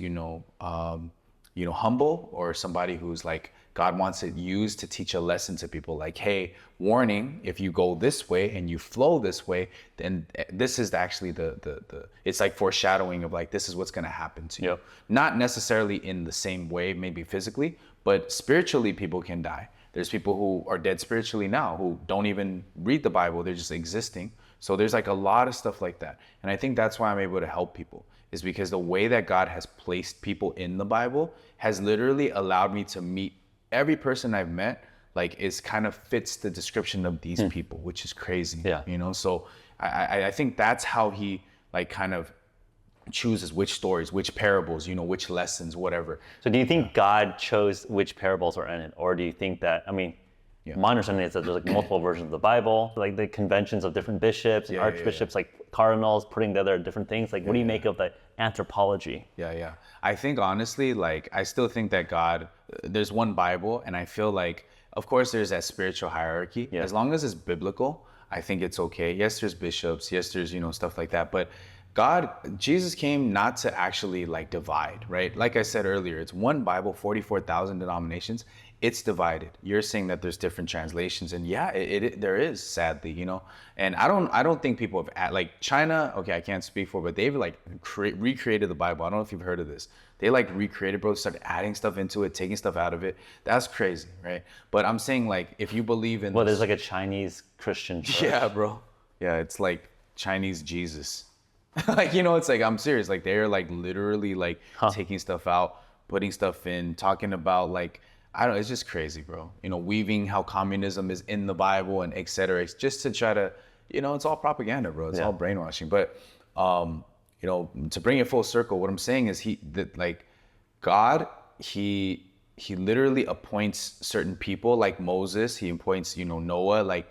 humble, or somebody who's like, God wants it used to teach a lesson to people, like, hey, warning, if you go this way and you flow this way, then this is actually the it's like foreshadowing of like, this is what's going to happen to you. Not necessarily in the same way, maybe physically, but spiritually people can die. There's people who are dead spiritually now who don't even read the Bible, they're just existing. So there's like a lot of stuff like that. And I think that's why I'm able to help people, is because the way that God has placed people in the Bible has literally allowed me to meet every person I've met, like, is kind of fits the description of these people, which is crazy. So I think that's how he like kind of chooses which stories, which parables, which lessons, whatever. So do you think God chose which parables are in it? Or do you think that, my understanding is that there's like multiple versions of the Bible, like the conventions of different bishops and archbishops, like cardinals putting together different things. Like, what do you make of the anthropology? I think honestly, like, I still think that God, there's one Bible, and I feel like, of course, there's that spiritual hierarchy. As long as it's biblical, I think it's okay. Yes, there's bishops. Yes, there's, stuff like that. But Jesus came not to actually like divide, right? Like I said earlier, it's one Bible, 44,000 denominations. It's divided. You're saying that there's different translations, and there is, sadly, And I don't think people have like China. Okay, I can't speak for, but they've like recreated the Bible. I don't know if you've heard of this. They like recreated, bro. Started adding stuff into it, taking stuff out of it. That's crazy, right? But I'm saying, like, if you believe in, there's like a Chinese Christian church. Yeah, bro. Yeah, it's like Chinese Jesus. Like, it's like, I'm serious. Like, they're like literally like taking stuff out, putting stuff in, talking about like, I don't know, it's just crazy, bro. Weaving how communism is in the Bible and et cetera. It's just to try to, it's all propaganda, bro. It's all brainwashing. But, to bring it full circle, what I'm saying is God, he literally appoints certain people, like Moses. He appoints, Noah, like,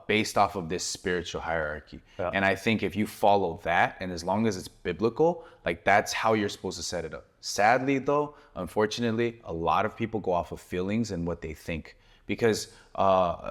based off of this spiritual hierarchy. And I think if you follow that, and as long as it's biblical, like, that's how you're supposed to set it up. Sadly, though, unfortunately, a lot of people go off of feelings and what they think, because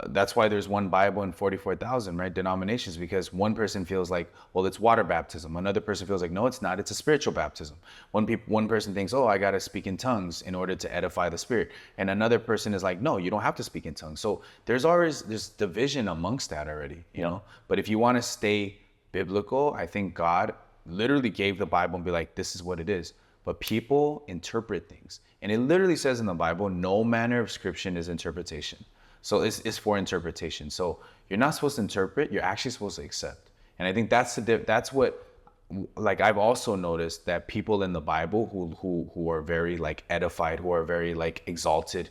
that's why there's one Bible and 44,000, right, denominations, because one person feels like, well, it's water baptism. Another person feels like, no, it's not. It's a spiritual baptism. One person thinks, oh, I got to speak in tongues in order to edify the spirit. And another person is like, no, you don't have to speak in tongues. So there's always this division amongst that already, you know. But if you want to stay biblical, I think God literally gave the Bible and be like, this is what it is. But people interpret things. And it literally says in the Bible, no manner of scripture is interpretation. So it's for interpretation. So you're not supposed to interpret, you're actually supposed to accept. And I think that's what, like, I've also noticed that people in the Bible who are very like edified, who are very like exalted,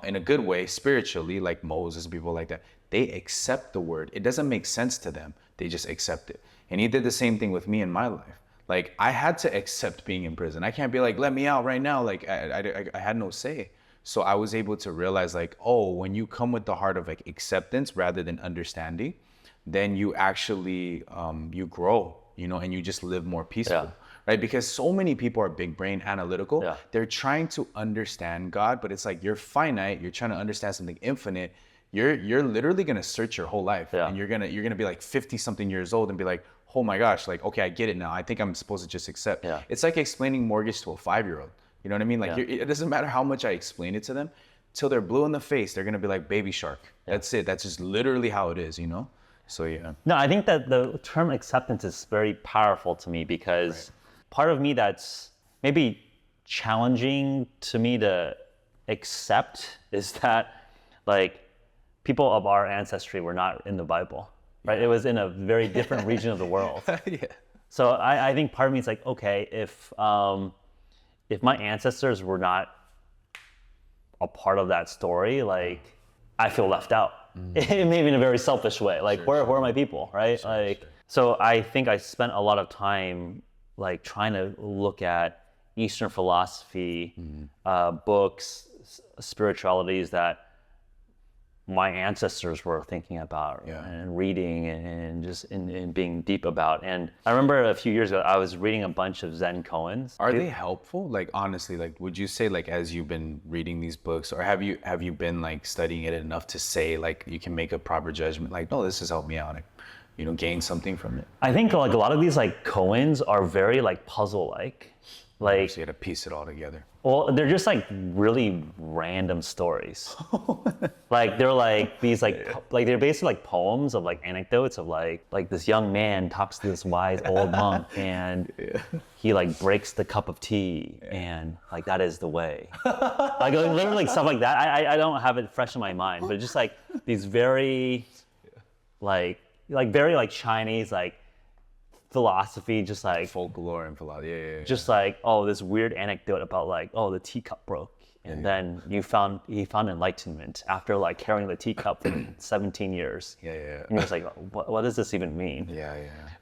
in a good way, spiritually, like Moses, people like that, they accept the word. It doesn't make sense to them. They just accept it. And he did the same thing with me in my life. Like, I had to accept being in prison. I can't be like, let me out right now. Like, I had no say. So I was able to realize, like, oh, when you come with the heart of like acceptance rather than understanding, then you actually, you grow, and you just live more peaceful, right? Because so many people are big brain analytical. They're trying to understand God, but it's like, you're finite. You're trying to understand something infinite. You're literally going to search your whole life, and you're going to be like 50 something years old and be like, oh my gosh, like, okay, I get it now. I think I'm supposed to just accept. It's like explaining mortgage to a 5-year-old. You know what I mean? Like, it doesn't matter how much I explain it to them, till they're blue in the face, they're gonna be like, baby shark. That's it. That's just literally how it is, So yeah. No, I think that the term acceptance is very powerful to me, because part of me that's maybe challenging to me to accept is that, like, people of our ancestry were not in the Bible. Right, it was in a very different region of the world. So I think part of me is like, okay, if my ancestors were not a part of that story, like, I feel left out. Maybe in a very selfish way. Like, where are my people, right? So I think I spent a lot of time like trying to look at Eastern philosophy, books, spiritualities that my ancestors were thinking about and reading and just in being deep about. And I remember a few years ago, I was reading a bunch of Zen koans. Are they helpful? Like, honestly, like, would you say, like, as you've been reading these books, or have you been like studying it enough to say, like, you can make a proper judgment, like, no, this has helped me out, like, you know, gain something from it? I think like a lot of these like koans are very like puzzle-like. Like, so you got to piece it all together. Well, they're just like really random stories. Like they're like these like they're basically like poems of like anecdotes of like this young man talks to this wise old monk and he like breaks the cup of tea and like that is the way. Like literally stuff like that. I don't have it fresh in my mind, but just like these very like very like Chinese like philosophy, just like folklore and philosophy, just like, oh, this weird anecdote about like, oh, the teacup broke and then he found enlightenment after like carrying the teacup for 17 years. And you're just like, what does this even mean?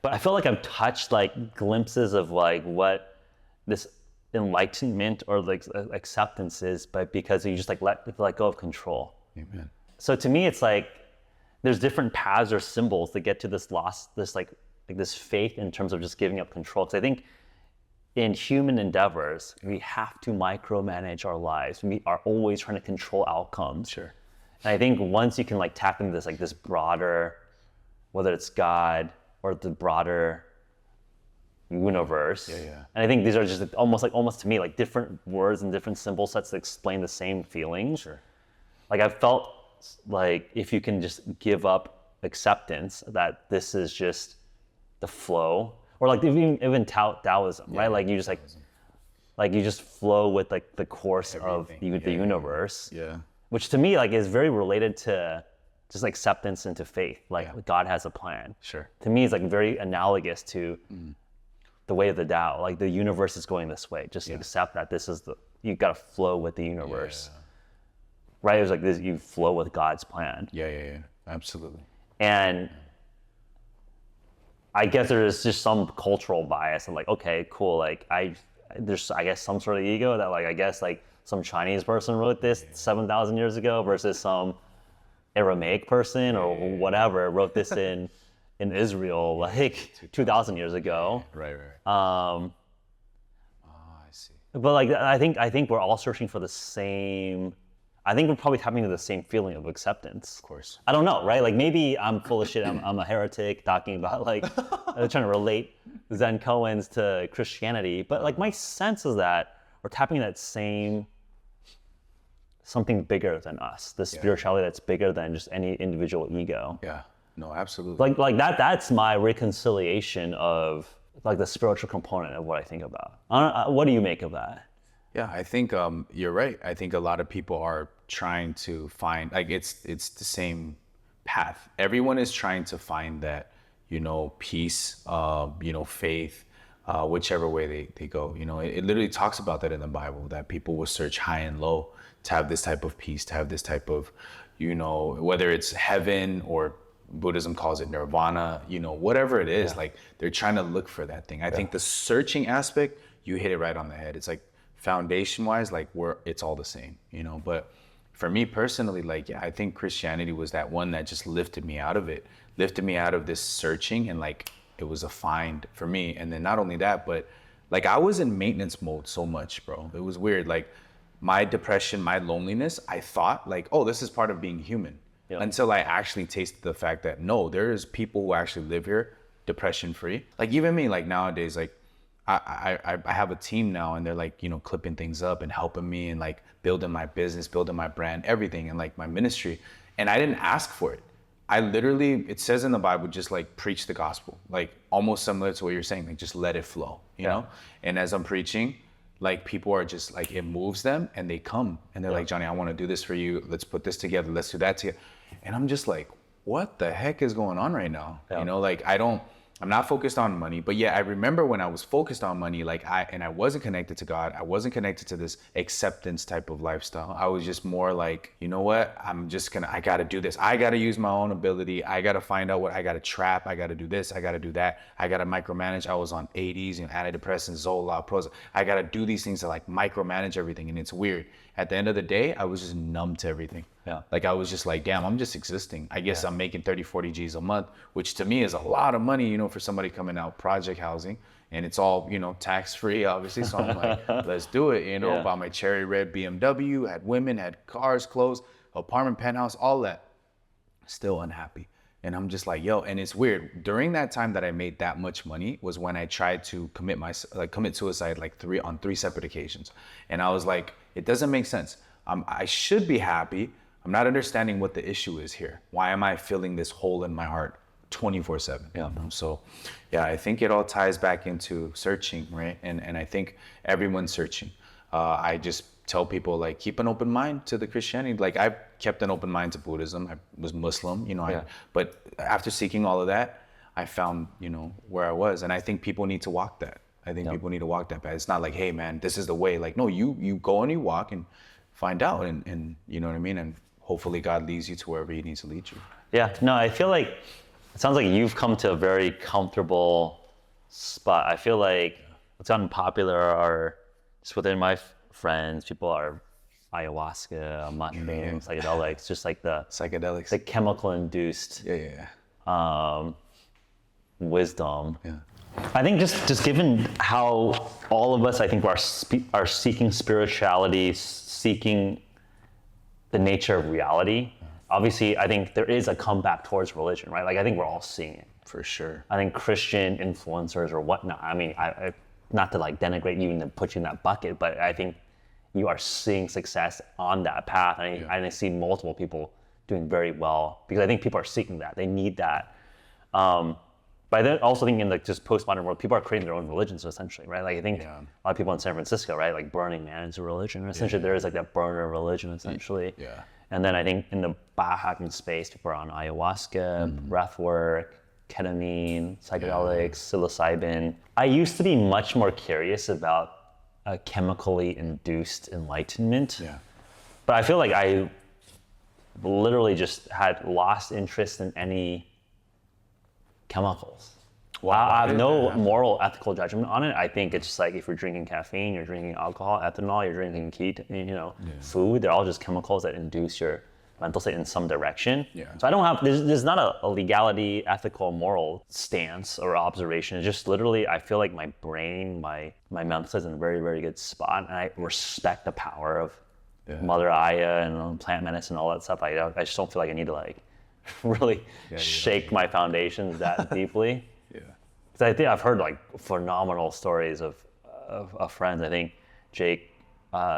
But I feel like I've touched like glimpses of like what this enlightenment or like acceptance is, but because you just like let go of control. Amen. So to me, it's like there's different paths or symbols that get to this this faith in terms of just giving up control. Because I think in human endeavors, we have to micromanage our lives. We are always trying to control outcomes. Sure. And I think once you can like tap into this like this broader, whether it's God or the broader universe. And I think these are just almost to me like different words and different symbol sets that explain the same feelings. Sure. Like I've felt like if you can just give up acceptance that this is just the flow, or like even Taoism, right? Like you just like you just flow with like the course of the universe. Which to me like is very related to just acceptance into faith. Like God has a plan. Sure. To me, it's like very analogous to the way of the Tao. Like the universe is going this way. Just accept that this is you got to flow with the universe. Right? It was like this. You flow with God's plan. Absolutely. And I guess there's just some cultural bias and like, okay, cool. Like there's I guess some sort of ego that like I guess like some Chinese person wrote this 7,000 years ago versus some Aramaic person or whatever wrote this in Israel like 2,000 years ago. Right. I see. But like I think we're all searching for the same. I think we're probably tapping into the same feeling of acceptance. Of course. I don't know, right? Like maybe I'm full of shit. I'm a heretic talking about like trying to relate Zen koans to Christianity. But like my sense is that we're tapping that same something bigger than us, the spirituality that's bigger than just any individual ego. No, absolutely. Like that's my reconciliation of like the spiritual component of what I think about. What do you make of that? Yeah, I think you're right. I think a lot of people are trying to find, like, it's the same path. Everyone is trying to find that, you know, peace, you know, faith, whichever way they go. You know, it literally talks about that in the Bible, that people will search high and low to have this type of peace, to have this type of, you know, whether it's heaven or Buddhism calls it nirvana, you know, whatever it is, like they're trying to look for that thing. I think the searching aspect, you hit it right on the head. It's like, foundation wise, like it's all the same, you know. But for me personally, like, I think Christianity was that one that just lifted me out of this searching, and like it was a find for me. And then not only that, but like I was in maintenance mode so much, bro. It was weird. Like my depression, my loneliness, I thought like, oh, this is part of being human. Until I actually tasted the fact that no, there is people who actually live here depression free. Like even me, like nowadays, like I have a team now, and they're like, you know, clipping things up and helping me and like building my business, building my brand, everything, and like my ministry. And I didn't ask for it. I literally, it says in the Bible, just like preach the gospel, like almost similar to what you're saying, like just let it flow, you know? And as I'm preaching, like people are just like, it moves them and they come and they're like, Johnny, I want to do this for you. Let's put this together. Let's do that together. And I'm just like, what the heck is going on right now? You know, like I'm not focused on money, but yeah, I remember when I was focused on money, like I wasn't connected to God. I wasn't connected to this acceptance type of lifestyle. I was just more like, you know what? I got to do this. I got to use my own ability. I got to find out I got to trap. I got to do this. I got to do that. I got to micromanage. I was on 80s, antidepressants, Zoloft, Prozac. I got to do these things to like micromanage everything. And it's weird. At the end of the day, I was just numb to everything. Yeah. Like I was just like, damn, I'm just existing. I guess I'm making 30, 40 G's a month, which to me is a lot of money, for somebody coming out project housing, and it's all, tax free, obviously. So I'm like, let's do it, buy my cherry red BMW, had women, had cars, clothes, apartment, penthouse, all that. Still unhappy. And I'm just like, yo, and it's weird. During that time that I made that much money was when I tried to commit suicide on three separate occasions. And I was like, it doesn't make sense. I should be happy. I'm not understanding what the issue is here. Why am I feeling this hole in my heart 24/7? Yeah. So yeah, I think it all ties back into searching, right? And I think everyone's searching. I just tell people like, keep an open mind to the Christianity. Like I've kept an open mind to Buddhism. I was Muslim, but after seeking all of that, I found, where I was. And I think people need to walk that. I think people need to walk that path. It's not like, hey man, this is the way. Like, no, you go and you walk and find out and you know what I mean? And hopefully God leads you to wherever he needs to lead you. Yeah, no, I feel like it sounds like you've come to a very comfortable spot. I feel like what's gotten popular are just within my friends, people are ayahuasca, mushrooms, psychedelics, just like the psychedelics, the chemical induced wisdom. Yeah. I think just given how all of us, I think, are seeking spirituality, seeking the nature of reality. Obviously, I think there is a comeback towards religion, right? Like I think we're all seeing it. For sure. I think Christian influencers or whatnot. I mean, I not to like denigrate you and put you in that bucket, but I think you are seeing success on that path. I see multiple people doing very well because I think people are seeking that. They need that. But I then also think in the just postmodern world, people are creating their own religions essentially, right? Like I think a lot of people in San Francisco, right? Like Burning Man is a religion. Essentially, there is like that burner religion essentially. Yeah. And then I think in the biohacking space, people are on ayahuasca, breath work, ketamine, psychedelics, psilocybin. I used to be much more curious about a chemically induced enlightenment. Yeah. But I feel like I literally just had lost interest in any chemicals. Wow. I have no moral, ethical judgment on it. I think it's just like if you're drinking caffeine, you're drinking alcohol, ethanol, you're drinking food, they're all just chemicals that induce your mental state in some direction. Yeah. So I don't have, there's not a legality, ethical, moral stance or observation. It's just literally, I feel like my brain, my mental state is in a very, very good spot. And I respect the power of Mother Aya and plant medicine and all that stuff. I just don't feel like I need to like really shake my foundations that deeply. Because I think I've heard like phenomenal stories of friends. I think Jake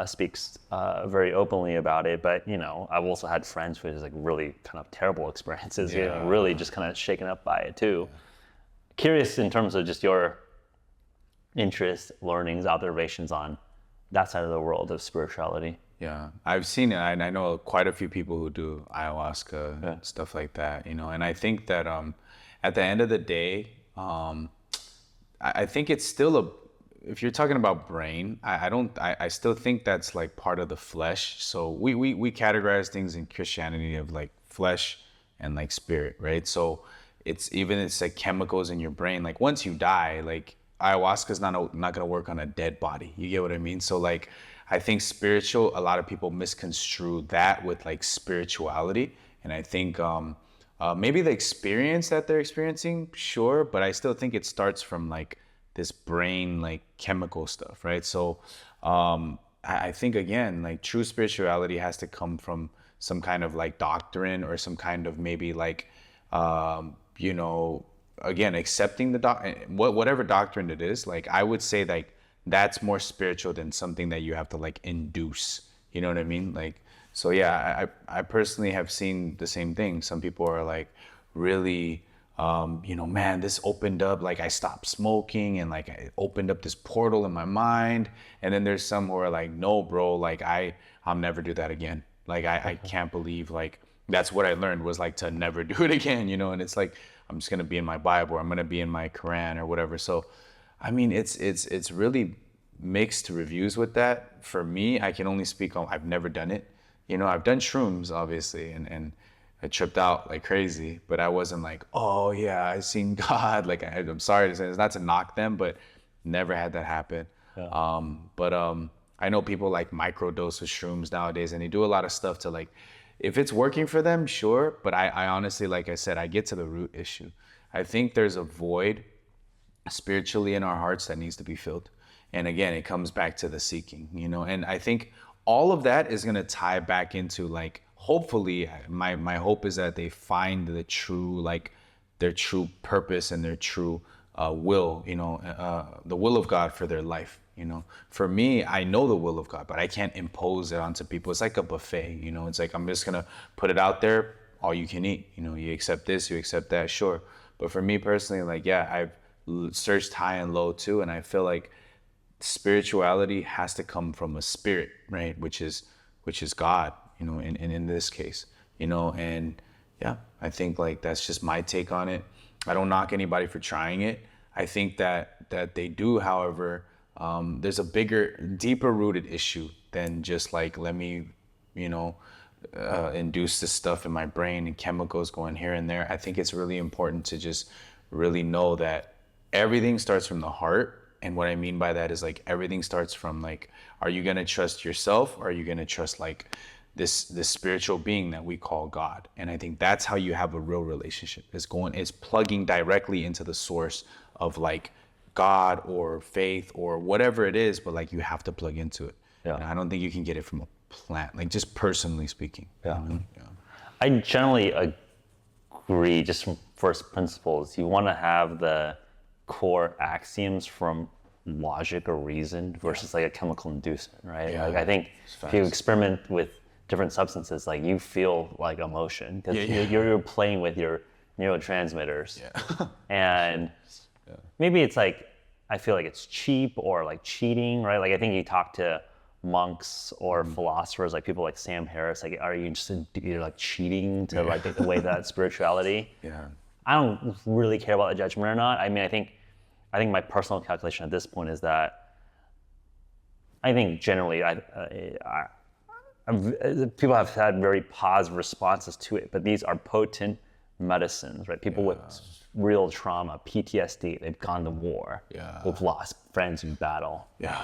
speaks very openly about it, but I've also had friends with like really kind of terrible experiences, really just kind of shaken up by it too. Curious in terms of just your interest, learnings, observations on that side of the world of spirituality. Yeah, I've seen it. I know quite a few people who do ayahuasca, stuff like that, and I think that at the end of the day, I think it's still if you're talking about brain, I still think that's like part of the flesh. So we categorize things in Christianity of like flesh and like spirit, right? So it's like chemicals in your brain. Like once you die, like ayahuasca is not gonna work on a dead body. You get what I mean? So like, I think spiritual, a lot of people misconstrue that with like spirituality. And I think maybe the experience that they're experiencing, sure, but I still think it starts from like this brain, like chemical stuff, right? So I think again, like true spirituality has to come from some kind of like doctrine or some kind of maybe like, again, accepting whatever doctrine it is. Like I would say like, that's more spiritual than something that you have to like induce. You know what I mean? Like, so yeah, I personally have seen the same thing. Some people are like really, man, this opened up, like I stopped smoking and like I opened up this portal in my mind. And then there's some who are like, no, bro, like I'll never do that again. Like I can't believe like that's what I learned was like to never do it again, and it's like, I'm just gonna be in my Bible, or I'm gonna be in my Quran or whatever. So, I mean, it's really mixed reviews with that. For me, I can only speak on, I've never done it. I've done shrooms, obviously, and I tripped out like crazy, but I wasn't like, oh yeah, I seen God. Like, I'm sorry to say, it's not to knock them, but never had that happen. Yeah. But I know people like microdose of shrooms nowadays, and they do a lot of stuff to like, if it's working for them, sure. But I honestly, like I said, I get to the root issue. I think there's a void spiritually in our hearts that needs to be filled. And again, it comes back to the seeking, and I think all of that is going to tie back into like, hopefully my hope is that they find the true, like their true purpose and their true will, the will of God for their life. For me, I know the will of God, but I can't impose it onto people. It's like a buffet, it's like, I'm just going to put it out there, all you can eat, you accept this, you accept that, sure. But for me personally, like, yeah, I've searched high and low too. And I feel like spirituality has to come from a spirit, right? Which is God, in this case, and yeah, I think like that's just my take on it. I don't knock anybody for trying it. I think that they do, however, there's a bigger, deeper rooted issue than just like, let me, induce this stuff in my brain and chemicals going here and there. I think it's really important to just really know that everything starts from the heart. And what I mean by that is like, everything starts from like, are you going to trust yourself, or are you going to trust like this spiritual being that we call God? And I think that's how you have a real relationship. It's plugging directly into the source of like God or faith or whatever it is, but like you have to plug into it. Yeah. And I don't think you can get it from a plant, like just personally speaking. Yeah. Yeah. I generally agree, just from first principles. You want to have the core axioms from logic or reason versus like a chemical inducement, right? Yeah. Like I think if you experiment with different substances, like you feel like emotion because you're playing with your neurotransmitters. Yeah. And maybe it's like, I feel like it's cheap or like cheating, right? Like I think you talk to monks or philosophers, like people like Sam Harris, like, are you just you're like cheating to like take away that spirituality? Yeah. I don't really care about the judgment or not. I mean, I think my personal calculation at this point is that I think generally people have had very positive responses to it, but these are potent medicines, right? People with real trauma, PTSD, they've gone to war, they've lost friends in battle. Yeah.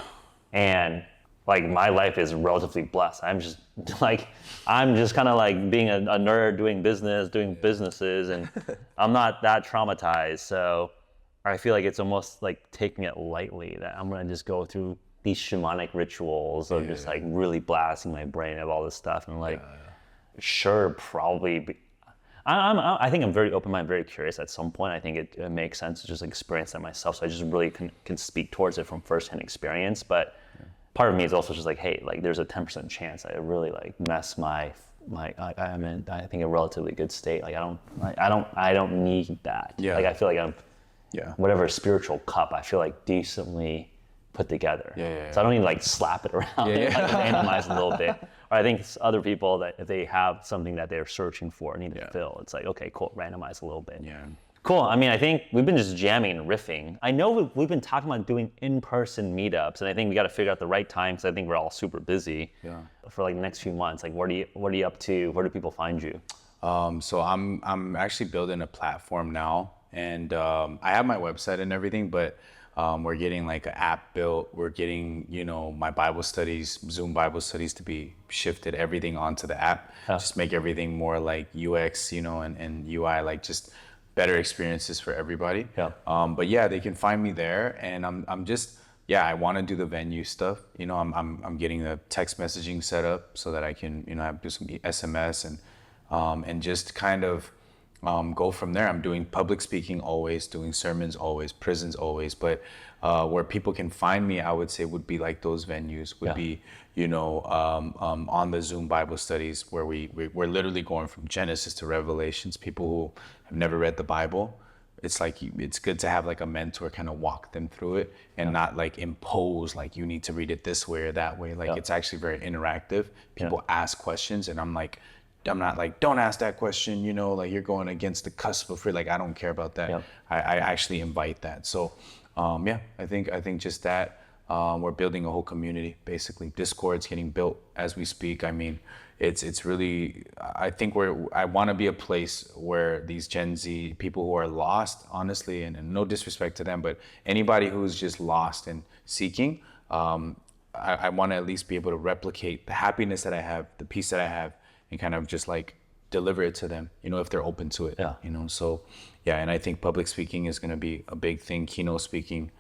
And like my life is relatively blessed. I'm just kind of like being a nerd doing businesses, and I'm not that traumatized. So I feel like it's almost like taking it lightly that I'm gonna just go through these shamanic rituals of just like really blasting my brain of all this stuff, and like, sure, probably. I think I'm very open-minded, very curious. At some point, I think it makes sense to just experience that myself. So I just really can speak towards it from firsthand experience. But part of me is also just like, hey, like there's a 10% chance I really like mess I'm in, I think, a relatively good state. Like I don't need that. Yeah. Like I feel like I'm whatever spiritual cup, I feel like decently put together. So I don't need to like slap it around and like randomize a little bit. Or I think it's other people that if they have something that they're searching for, need to fill, it's like, okay, cool, randomize a little bit. Yeah. Cool. I mean, I think we've been just jamming and riffing. I know we've been talking about doing in-person meetups, and I think we got to figure out the right time because I think we're all super busy. Yeah. For like the next few months, like what are you up to? Where do people find you? So I'm actually building a platform now, and I have my website and everything, but we're getting like an app built. We're getting, my Bible studies, Zoom Bible studies to be shifted everything onto the app. Just make everything more like UX, and UI, like just better experiences for everybody. Yeah. But yeah, they can find me there, and I'm just, I want to do the venue stuff. I'm getting the text messaging set up so that I can, do some SMS and just kind of go from there. I'm doing public speaking always, doing sermons always, prisons always, but where people can find me, I would say would be like those venues would be, on the Zoom Bible studies where we're literally going from Genesis to Revelations. People who have never read the Bible, it's like, it's good to have like a mentor kind of walk them through it and not like impose, like you need to read it this way or that way. Like it's actually very interactive. People ask questions and I'm like, I'm not like, don't ask that question, you know, like you're going against the cusp of free. Like, I don't care about that. Yep. I actually invite that. So, yeah, I think just that. We're building a whole community, basically. Discord's getting built as we speak. I mean, it's really, I think I want to be a place where these Gen Z people who are lost, honestly, and no disrespect to them, but anybody who's just lost and seeking, I want to at least be able to replicate the happiness that I have, the peace that I have, and kind of just like deliver it to them, you know, if they're open to it. Yeah. You know, so yeah, and I think public speaking is going to be a big thing, keynote speaking,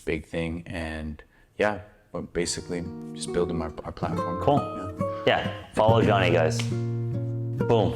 big thing, and yeah, we're basically just building our platform. Cool. Yeah, follow Johnny, guys. Boom.